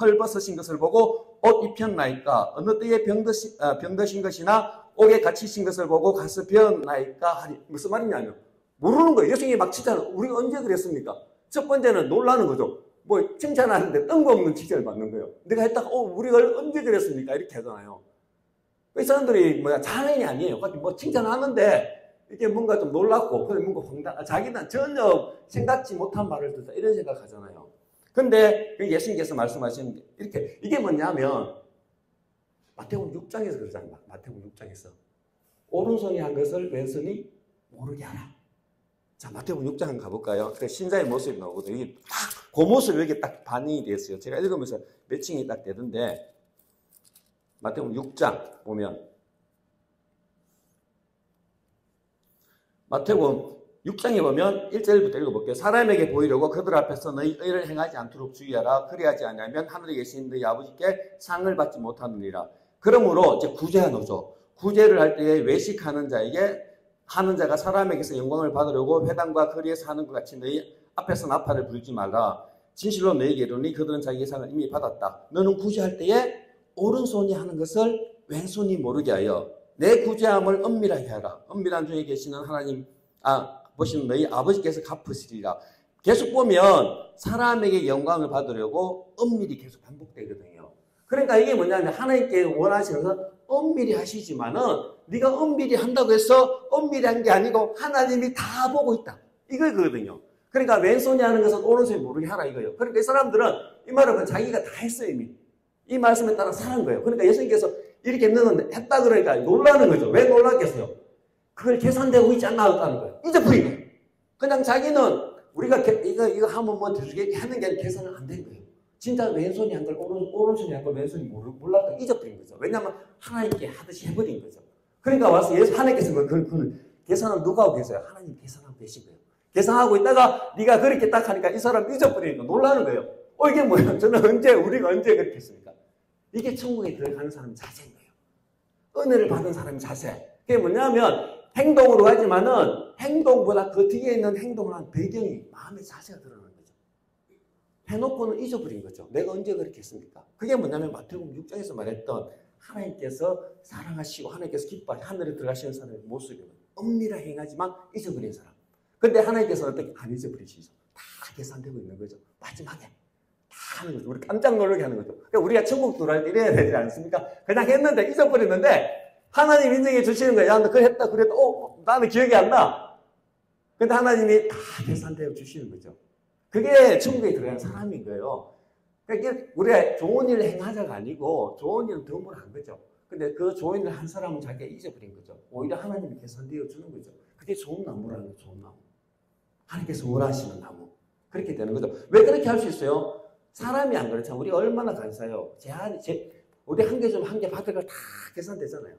헐벗으신 것을 보고 옷 입혔나이까? 어느 때에 병드신 것이나 옥에 갇히신 것을 보고 가서 배웠나이까? 하니 무슨 말이냐면 모르는 거예요. 예수님이 막 치잖아요. 우리가 언제 그랬습니까? 첫 번째는 놀라는 거죠. 뭐 칭찬하는데 뜬금없는 칭찬을 받는 거예요. 내가 했다가 우리가 언제 그랬습니까? 이렇게 하잖아요. 이 사람들이 장애인이 아니에요. 뭐 칭찬하는데 이게 뭔가 좀 놀랍고 뭔가 자기는 전혀 생각지 못한 말을 듣다 이런 생각하잖아요. 근데 예수님께서 말씀하시는 게 이렇게 이게 뭐냐면 마태복음 6장에서 그러잖아요. 마태복음 6장에서 오른손이 한 것을 왼손이 모르게 하라. 자, 마태복음 6장 가볼까요? 신자의 모습이 나오거든요. 이게 딱 그 모습이 여기 딱 반영이 됐어요. 제가 읽으면서 매칭이 딱 되던데 마태복음 6장 보면 마태복음 6장에 보면 1절부터 읽어볼게요. 사람에게 보이려고 그들 앞에서 너희 의를 행하지 않도록 주의하라. 그리하지 않으면 하늘에 계신 너희 아버지께 상을 받지 못하느니라. 그러므로 이제 구제하 노죠. 구제를 할 때에 외식하는 자에게 하는 자가 사람에게서 영광을 받으려고 회당과 거리에서 하는 것 같이 너희 앞에서 나팔을 불지 말라. 진실로 너희에게 이르노니 그들은 자기의 상을 이미 받았다. 너는 구제할 때에 오른손이 하는 것을 왼손이 모르게 하여 내 구제함을 은밀하게 하라. 은밀한 중에 계시는 하나님 보시는 너희 아버지께서 갚으시리라. 계속 보면 사람에게 영광을 받으려고 은밀히 계속 반복되거든요. 그러니까 이게 뭐냐면 하나님께 원하시는 건 은밀히 하시지만은 네가 은밀히 한다고 해서 은밀히 한 게 아니고 하나님이 다 보고 있다. 이거거든요. 그러니까 왼손이 하는 것은 오른손이 모르게 하라 이거예요. 그러니까 이 사람들은 이 말은 자기가 다 했어요 이미. 이 말씀에 따라 사는 거예요. 그러니까 예수님께서 이렇게 넣었는데 했다 그러니까 놀라는 거죠. 왜 놀랐겠어요? 그걸 계산되고 있지 않나 했다는 거예요. 잊어버린 거예요. 그냥 자기는 우리가 이거 하면 뭐 되게 하는 게 아니라 계산은 안 된 거예요. 진짜 왼손이 한 걸 오른손이 한 걸 왼손이 몰랐다 잊어버린 거죠. 왜냐하면 하나님께 하듯이 해버린 거죠. 그러니까 와서 하나님께서 그걸 계산은 누가 하고 계세요? 하나님 계산하고 계신 거예요. 계산하고 있다가 네가 그렇게 딱 하니까 이 사람 잊어버리니까 놀라는 거예요. 이게 뭐야? 우리가 언제 그렇게 했습니까? 이게 천국에 들어가는 사람 자세인 거예요. 은혜를 받은 사람의 자세. 그게 뭐냐면 행동으로 하지만은 행동보다 그 뒤에 있는 행동을 한 배경이 마음의 자세가 드러나는 거죠. 해놓고는 잊어버린 거죠. 내가 언제 그렇게 했습니까? 그게 뭐냐면 마태복음 6장에서 말했던 하나님께서 사랑하시고 하나님께서 기뻐하시고 하늘에 들어가시는 사람의 모습이에요. 은밀하게 행하지만 잊어버린 사람. 근데 하나님께서는 어떻게 안 잊어버리시죠? 다 계산되고 있는 거죠. 마지막에. 하는 거죠. 우리 깜짝 놀라게 하는 거죠. 그러니까 우리가 천국 들어갈 때 이래야 되지 않습니까? 그냥 했는데 잊어버렸는데 하나님 인정해 주시는 거예요. 야, 너 그거 했다 그랬다. 나는 기억이 안 나. 근데 하나님이 다 계산되어 주시는 거죠. 그게 천국에 들어가는 사람인 거예요. 그러니까 우리가 좋은 일을 행하자가 아니고 좋은 일은 덤으로 한 거죠. 근데 그 좋은 일을 한 사람은 자기가 잊어버린 거죠. 오히려 하나님이 계산되어 주는 거죠. 그게 좋은 나무라는 거예요. 좋은 나무. 하나님께서 원하시는 나무. 그렇게 되는 거죠. 왜 그렇게 할 수 있어요? 사람이 안 그렇잖아요. 우리가 얼마나 감사해요. 우리 한 개 좀 한 개 받을 걸 다 계산되잖아요.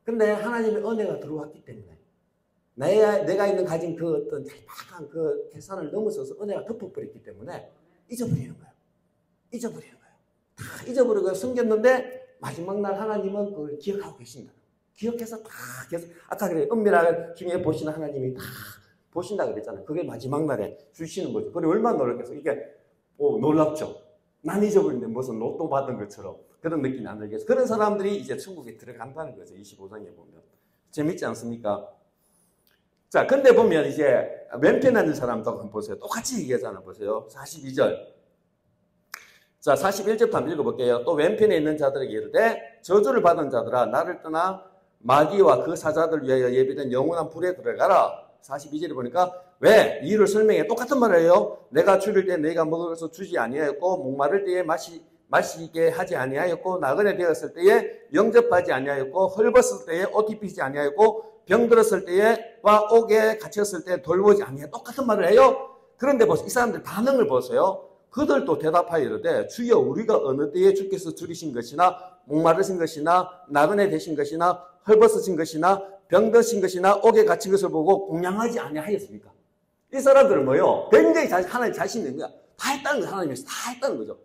근데 하나님의 은혜가 들어왔기 때문에 내가 있는 가진 그 어떤 짤막한 그 계산을 넘어서서 은혜가 덮어버렸기 때문에 잊어버리는 거예요. 잊어버리는 거예요. 다 잊어버리고 숨겼는데 마지막 날 하나님은 그걸 기억하고 계신다. 기억해서 다 계산. 아까 그래 은밀하게 중에 보시는 하나님이 다 보신다 그랬잖아요. 그게 마지막 날에 주시는 거죠. 그래 얼마나 놀랐겠어. 이게 놀랍죠. 난 잊어버린데 무슨 로또 받은 것처럼 그런 느낌이 안 들겠어요. 그런 사람들이 이제 천국에 들어간다는 거죠. 25장에 보면. 재밌지 않습니까? 자, 근데 보면 이제 왼편에 있는 사람도 한번 보세요. 똑같이 얘기하잖아. 보세요. 42절. 자, 41절부터 한번 읽어볼게요. 또 왼편에 있는 자들에게 이르되 저주를 받은 자들아 나를 떠나 마귀와 그 사자들 위하여 예비된 영원한 불에 들어가라. 42절에 보니까 왜? 이유를 설명해. 똑같은 말을 해요. 내가 줄일 때 너희가 먹어서 주지 아니하였고 목마를 때에 마시게 하지 아니하였고 나그네 되었을 때에 영접하지 아니하였고 헐벗을 때에 옷 입히지 아니하였고 병들었을 때에와 옥에 갇혔을 때 돌보지 아니하였고 똑같은 말을 해요. 그런데 보세요. 이 사람들 반응을 보세요. 그들도 대답하여 이르되 주여 우리가 어느 때에 주께서 줄이신 것이나 목마르신 것이나 나그네 되신 것이나 헐벗으신 것이나 병드신 것이나 옥에 갇힌 것을 보고 공양하지 아니하였습니까? 이 사람들은 뭐요? 굉장히 하나님 자신 있는 거야. 다 했다는 거야. 하나님께서 다 했다는 거죠.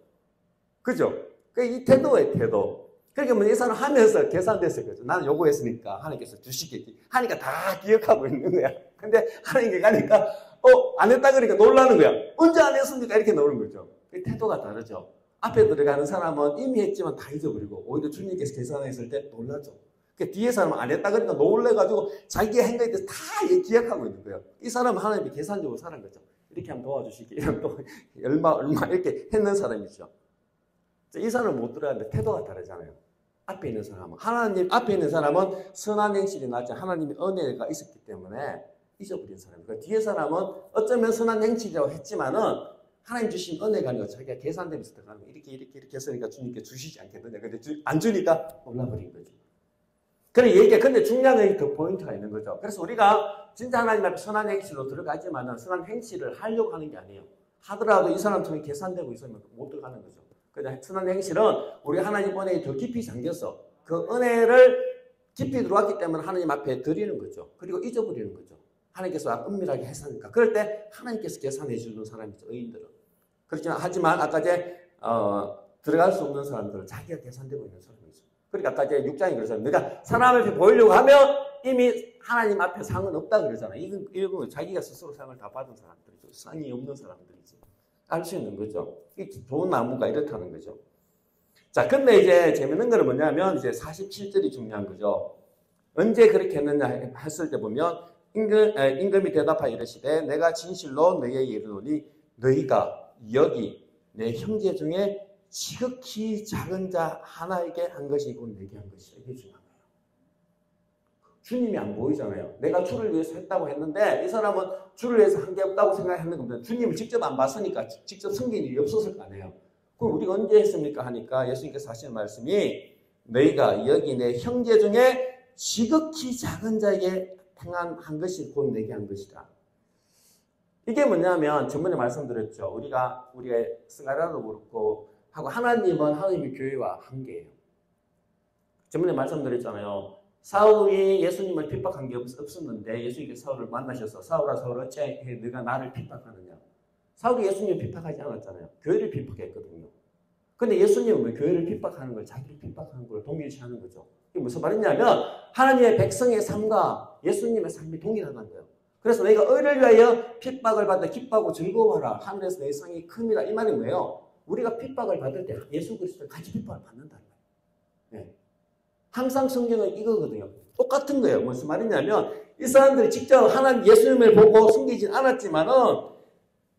그죠? 이 태도예요, 태도. 그러니까 뭐 이 사람 하면서 계산됐을 거죠. 나는 요구했으니까 하나님께서 주시겠지. 하니까 다 기억하고 있는 거야. 근데 하나님께 가니까 안 했다 그러니까 놀라는 거야. 언제 안 했습니까? 이렇게 나오는 거죠. 태도가 다르죠. 앞에 들어가는 사람은 이미 했지만 다 잊어버리고 오히려 주님께서 계산했을 때 놀라죠. 그 뒤에 사람은 안 했다 그러니까 놀래가지고 자기가 한 거에 대해서 다 기억하고 있는 거예요. 이 사람은 하나님이 계산적으로 사는 거죠. 이렇게 하면 도와주시기, 이러면 또 얼마 이렇게 했는 사람이죠. 이 사람은 못 들어가는데 태도가 다르잖아요. 앞에 있는 사람은 하나님 앞에 있는 사람은 선한 행실이 나지 하나님의 은혜가 있었기 때문에 잊어버린 사람이고 그 뒤에 사람은 어쩌면 선한 행실이라고 했지만은 하나님 주신 은혜가 아니고 자기가 계산되면서 들어가는 거예요. 이렇게 했으니까 주님께 주시지 않겠느냐. 근데 안 주니까 올라버린 거죠. 그래 얘기해. 근데 중요한 건 그 포인트가 있는 거죠. 그래서 우리가 진짜 하나님 앞에 선한 행실로 들어가지만은 선한 행실을 하려고 하는 게 아니에요. 하더라도 이 사람처럼 계산되고 있으면 못 들어가는 거죠. 그냥 선한 행실은 우리 하나님 은혜에 더 깊이 잠겨서 그 은혜를 깊이 들어왔기 때문에 하나님 앞에 드리는 거죠. 그리고 잊어버리는 거죠. 하나님께서 은밀하게 했으니까. 그럴 때 하나님께서 계산해 주는 사람이죠. 의인들은. 그렇지만 하지만 아까 들어갈 수 없는 사람들은 자기가 계산되고 있는 사람이죠. 그러니까 아까 6장이 그러잖아요. 내가 사람 앞에 보이려고 하면 이미 하나님 앞에 상은 없다 그러잖아요. 이건 자기가 스스로 상을 다 받은 사람들이죠. 상이 없는 사람들이지. 알 수 있는 거죠. 좋은 나무가 이렇다는 거죠. 자, 근데 이제 재밌는 거는 뭐냐면 이제 47절이 중요한 거죠. 언제 그렇게 했느냐 했을 때 보면 임금이 대답하여 이르시되 내가 진실로 너희에게 이르노니 너희가 여기 내 형제 중에 지극히 작은 자 하나에게 한 것이 곧 내게 한 것이다. 이게 중요한 거예요. 주님이 안 보이잖아요. 내가 주를 위해서 했다고 했는데 이 사람은 주를 위해서 한 게 없다고 생각했는 겁니다. 주님을 직접 안 봤으니까 직접 섬긴 일이 없었을 거 아니에요. 그럼 우리가 언제 했습니까? 하니까 예수님께서 하시는 말씀이 너희가 여기 내 형제 중에 지극히 작은 자에게 한 것이 곧 내게 한 것이다. 이게 뭐냐면 전번에 말씀드렸죠. 우리가 스가랴도 그렇고 하고 하나님은 하나님의 교회와 한계예요. 전번에 말씀드렸잖아요. 사울이 예수님을 핍박한 게 없었는데 예수님께서 사울을 만나셔서 사울아 사울 어찌해 네가 나를 핍박하느냐. 사울이 예수님을 핍박하지 않았잖아요. 교회를 핍박했거든요. 근데 예수님은 왜 교회를 핍박하는 걸 자기를 핍박하는 걸 동일시하는 거죠. 이게 무슨 말이냐면 하나님의 백성의 삶과 예수님의 삶이 동일하다는 거예요. 그래서 너희가 의를 위하여 핍박을 받아 기뻐하고 즐거워하라. 하늘에서 내 상이 큽니다. 이 말이 뭐예요? 우리가 핍박을 받을 때 예수 그리스도를 같이 핍박을 받는다는 거예요. 네. 항상 성경은 이거거든요. 똑같은 거예요. 무슨 말이냐면 이 사람들이 직접 하나님 예수님을 보고 숨기진 않았지만은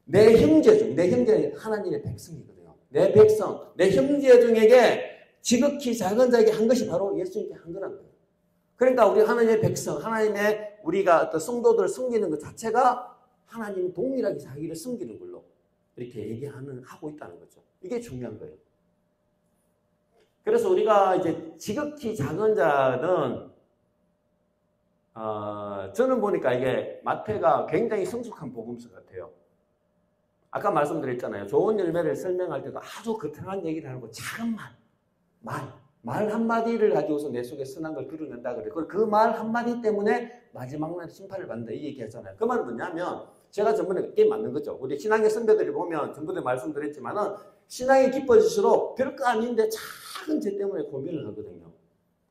내 형제는 하나님의 백성이거든요. 내 백성, 내 형제 중에게 지극히 작은 자에게 한 것이 바로 예수님께 한 거란 거예요. 그러니까 우리 하나님의 백성, 하나님의 우리가 어떤 성도들을 섬기는 것 자체가 하나님이 동일하게 자기를 섬기는 걸로 이렇게 하고 있다는 거죠. 이게 중요한 거예요. 그래서 우리가 이제 지극히 작은 자는 저는 보니까 이게 마태가 굉장히 성숙한 복음서 같아요. 아까 말씀드렸잖아요. 좋은 열매를 설명할 때도 아주 거창한 얘기를 하고 작은 말 한마디를 가지고서 내 속에 선한 걸 드러낸다 그래요. 그 말 한마디 때문에 마지막 날 심판을 받는다 이 얘기 하잖아요. 그 말은 뭐냐면 제가 전번에 그게 맞는 거죠. 우리 신앙의 선배들이 보면 전번에 말씀드렸지만은 신앙이 깊어질수록 별거 아닌데 작은 죄 때문에 고민을 하거든요.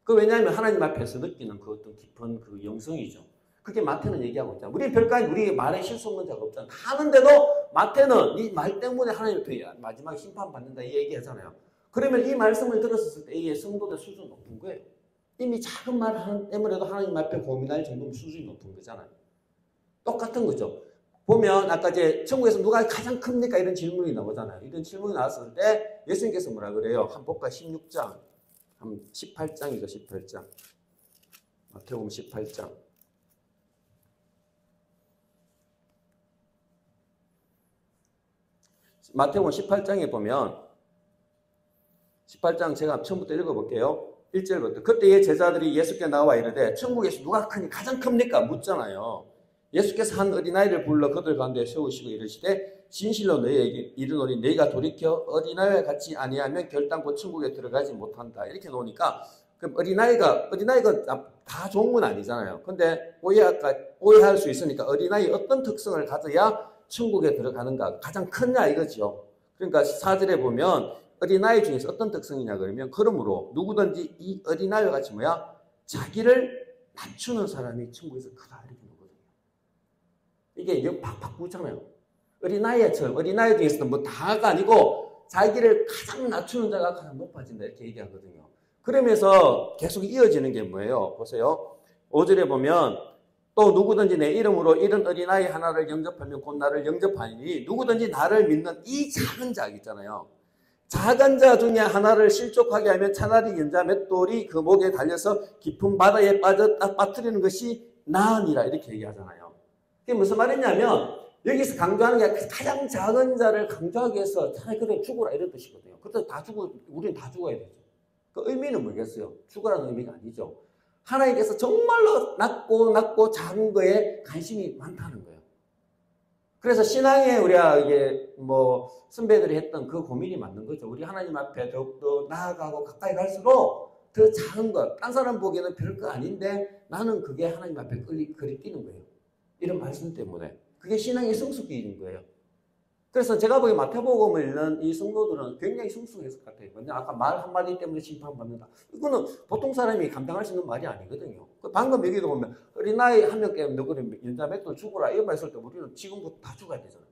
그 왜냐하면 하나님 앞에서 느끼는 그 어떤 깊은 그 영성이죠. 그게 마태는 얘기하고 있잖아요. 우리 별거 아닌 우리 말에 실수 없는 자가 없잖아요. 하는데도 마태는 이 말 때문에 하나님 앞에 마지막에 심판받는다 이 얘기하잖아요. 그러면 이 말씀을 들었을 때 이 성도들 수준이 높은 거예요. 이미 작은 말 때문에도 하나님 앞에 고민할 정도면 수준이 높은 거잖아요. 똑같은 거죠. 보면 아까 천국에서 누가 가장 큽니까? 이런 질문이 나오잖아요. 이런 질문이 나왔을 때 예수님께서 뭐라 그래요? 한복과 16장, 18장이죠. 18장. 마태복음 18장. 마태복음 18장에 보면 18장 제가 처음부터 읽어볼게요. 1절부터. 그때의 제자들이 예수께 나와 이르되 천국에서 누가 크니 가장 큽니까? 묻잖아요. 예수께서 한 어린아이를 불러 그들 가운데 세우시고 이르시되 진실로 너희에게 이르노니 너희가 돌이켜 어린아이와 같이 아니하면 결단코 천국에 들어가지 못한다. 이렇게 놓으니까 그럼 어린아이가 다 좋은 건 아니잖아요. 근데 오해할 수 있으니까 어린아이 어떤 특성을 가져야 천국에 들어가는가 가장 크냐 이거죠. 그러니까 4절에 보면 어린아이 중에서 어떤 특성이냐 그러면 그러므로 누구든지 이 어린아이와 같이 자기를 낮추는 사람이 천국에서 크다 이렇게 보거든요. 이게 팍팍 붙잖아요. 어린아이처럼 어린아이 중에서는 뭐 다가 아니고 자기를 가장 낮추는 자가 가장 높아진다 이렇게 얘기하거든요. 그러면서 계속 이어지는 게 뭐예요? 보세요. 5절에 보면 또 누구든지 내 이름으로 이런 어린아이 하나를 영접하면 곧 나를 영접하니 누구든지 나를 믿는 이 작은 자 있잖아요. 작은 자 중에 하나를 실족하게 하면 차라리 연자 맷돌이 그 목에 달려서 깊은 바다에 빠져 딱 빠뜨리는 것이 나으니라 이렇게 얘기하잖아요. 그게 무슨 말이냐면 여기서 강조하는 게 가장 작은 자를 강조하기 위해서 차라리 그래 죽어라 이런 뜻이거든요. 그때 우리는 다 죽어야 되죠. 그 의미는 뭐겠어요? 죽으라는 의미가 아니죠. 하나님께서 정말로 낮고 작은 거에 관심이 많다는 거예요. 그래서 신앙에 우리가 이게 선배들이 했던 그 고민이 맞는 거죠. 우리 하나님 앞에 더욱더 나아가고 가까이 갈수록 더 작은 것, 딴 사람 보기에는 별거 아닌데 나는 그게 하나님 앞에 그리끼는 거예요. 이런 말씀 때문에. 그게 신앙의 성숙기인 거예요. 그래서 제가 보기에 마태복음을 읽는 이 성도들은 굉장히 성숙했을 것 같아요. 근데 아까 말 한마디 때문에 심판받는다. 이거는 보통 사람이 감당할 수 있는 말이 아니거든요. 방금 여기도 보면 어린아이 한 명 때문에 너희는 연자 맷돌 죽어라 이런 말 했을 때 우리는 지금부터 다 죽어야 되잖아요.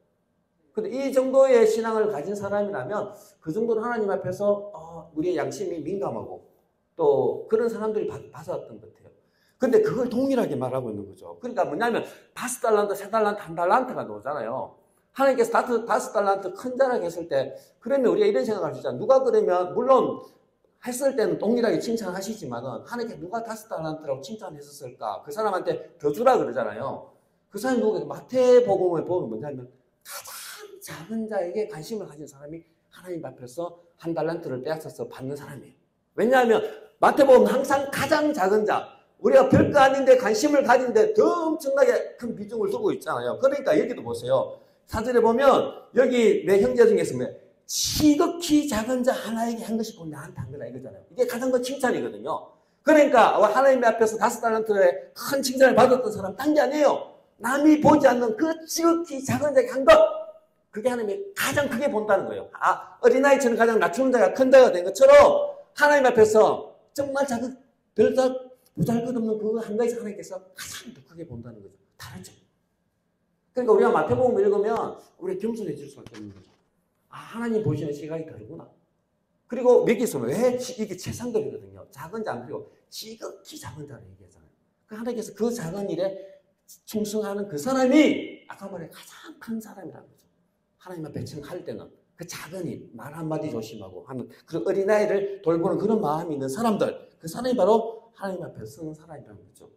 근데 이 정도의 신앙을 가진 사람이라면 그 정도는 하나님 앞에서 우리의 양심이 민감하고 또 그런 사람들이 받아왔던 것 같아요. 근데 그걸 동일하게 말하고 있는 거죠. 그러니까 뭐냐면 5달란트, 3달란트, 1달란트가 나오잖아요. 하나님께서 5달란트 큰 자라게 했을 때 그러면 우리가 이런 생각을 할 수 있잖아요. 누가 그러면 물론 했을 때는 동일하게 칭찬하시지만은 하나님께 누가 5달란트라고 칭찬했었을까? 그 사람한테 더 주라 그러잖아요. 그 사람이 누구겠어요? 마태복음을 보면 뭐냐면 가장 작은 자에게 관심을 가진 사람이 하나님 앞에서 1달란트를 빼앗아서 받는 사람이에요. 왜냐하면 마태복음은 항상 가장 작은 자, 우리가 별거 아닌데 관심을 가진데 더 엄청나게 큰 비중을 두고 있잖아요. 그러니까 여기도 보세요. 4절에 보면 여기 내 형제 중에서 지극히 작은 자 하나에게 한 것이 곧 나한테 한 거다 이거잖아요. 이게 가장 큰 칭찬이거든요. 그러니까 하나님 앞에서 5달란트의 큰 칭찬을 받았던 사람 딴 게 아니에요. 남이 보지 않는 그 지극히 작은 자에게 한 것, 그게 하나님이 가장 크게 본다는 거예요. 어린아이처럼 가장 낮추는 자가 큰 자가 된 것처럼 하나님 앞에서 정말 작은 보잘것없는 그 한 가지 하나님께서 가장 더 크게 본다는 거죠. 다르죠. 그러니까 우리가 마태복음 읽으면 우리 겸손해질 수밖에 없는 거죠. 하나님 보시는 시각이 다르구나. 그리고 여기서 왜 이게 최상급이거든요. 작은 자 안 그리고 지극히 작은 자를 얘기하잖아요. 하나님께서 그 작은 일에 충성하는 그 사람이 아까 말해 가장 큰 사람이라는 거죠. 하나님 앞에 할 때는 그 작은 일, 말 한마디 조심하고 하는 그 어린아이를 돌보는 그런 마음이 있는 사람들, 그 사람이 바로 하나님 앞에 서는 사람이라는 거죠.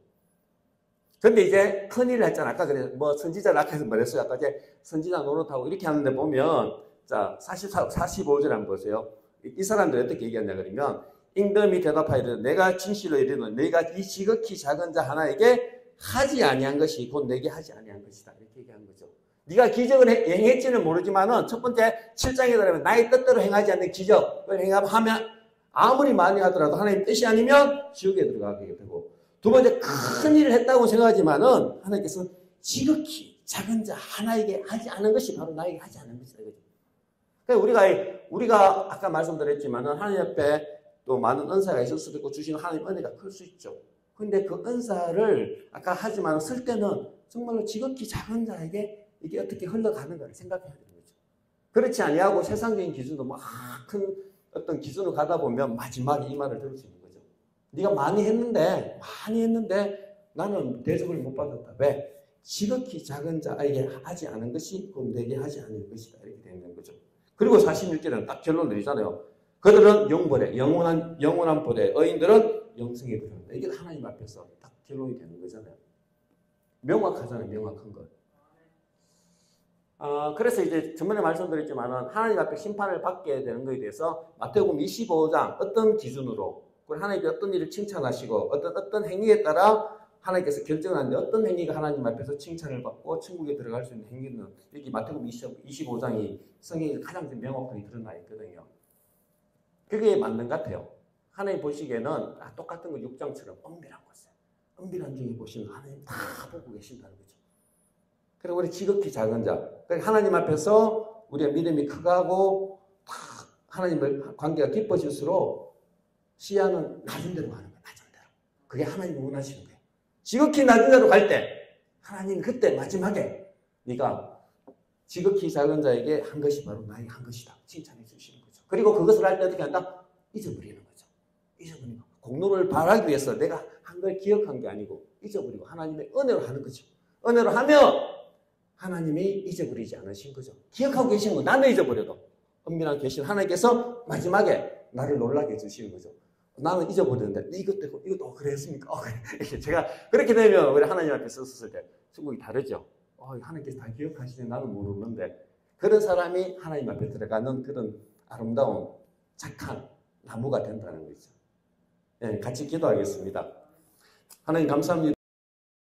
근데 이제 큰일을 했잖아. 아까 그래, 선지자 낙해서 말했어요. 아까 이제 선지자 노릇하고 이렇게 하는데 보면, 자, 45절 한번 보세요. 이 사람들이 어떻게 얘기하냐 그러면, 임금이 대답하이르되 내가 진실로 이르노니 너희가 이 지극히 작은 자 하나에게 하지 아니한 것이 곧 내게 하지 아니한 것이다. 이렇게 얘기한 거죠. 네가 기적을 행했지는 모르지만은 첫 번째 7장에 들어가면 나의 뜻대로 행하지 않는 기적을 행하면 아무리 많이 하더라도 하나님 뜻이 아니면 지옥에 들어가게 되고, 두 번째 큰 일을 했다고 생각하지만은 하나님께서는 지극히 작은 자 하나에게 하지 않은 것이 바로 나에게 하지 않은 것이다. 그러니까 우리가 아까 말씀드렸지만은 하나님 앞에 또 많은 은사가 있을 수도 있고 주시는 하나님 은혜가 클 수 있죠. 근데 그 은사를 아까 하지만 쓸 때는 정말로 지극히 작은 자에게 이게 어떻게 흘러가는가를 생각해야 되는 거죠. 그렇지 아니하고 세상적인 기준도 큰 어떤 기준으로 가다 보면 마지막에 이 말을 들을 수 있는 거죠. 네가 많이 했는데 나는 대접을 못 받았다. 왜? 지극히 작은 자에게 하지 않은 것이 곧 내게 하지 않을 것이다. 이렇게 되는 거죠. 그리고 46절에는 딱 결론 내리잖아요. 그들은 영벌에 영원한 보대, 의인들은 영생에 들어간다. 이게 하나님 앞에서 딱 결론이 되는 거잖아요. 명확하잖아요. 명확한 것. 그래서 이제 전번에 말씀드렸지만은 하나님 앞에 심판을 받게 되는 것에 대해서 마태복음 25장 어떤 기준으로 그리고 하나님께 어떤 일을 칭찬하시고 어떤 행위에 따라 하나님께서 결정하는데 어떤 행위가 하나님 앞에서 칭찬을 받고 천국에 들어갈 수 있는 행위는 여기 마태복음 25장이 성경에 가장 명확하게 드러나 있거든요. 그게 맞는 것 같아요. 하나님 보시기에는 똑같은 거 6장처럼 엄밀한 것을 엄밀한 중에 보시면 하나님 다 보고 계신다는 거죠. 그리고 우리 지극히 작은 자, 하나님 앞에서 우리의 믿음이 크고 하나님의 관계가 깊어질수록 시야는 낮은 데로 가는 거예요. 낮은 데로. 그게 하나님이 원하시는 거예요. 지극히 낮은 데로 갈 때 하나님 그때 마지막에 네가 지극히 작은 자에게 한 것이 바로 나의 한 것이다. 칭찬해 주시는 거죠. 그리고 그것을 할 때 어떻게 한다? 잊어버리는 거죠. 잊어버리고 공로를 바라기 위해서 내가 한 걸 기억한 게 아니고 잊어버리고 하나님의 은혜로 하는 거죠. 은혜로 하면 하나님이 잊어버리지 않으신 거죠. 기억하고 계신 거 나는 잊어버려도 은밀하게 계신 하나님께서 마지막에 나를 놀라게 해주시는 거죠. 나는 잊어버렸는데 이것도 그랬습니까? 제가 그렇게 되면 우리 하나님 앞에 섰을 때 천국이 다르죠. 하나님께서 다 기억하시네 나는 모르는데 그런 사람이 하나님 앞에 들어가는 그런 아름다운 착한 나무가 된다는 거죠. 네, 같이 기도하겠습니다. 하나님 감사합니다.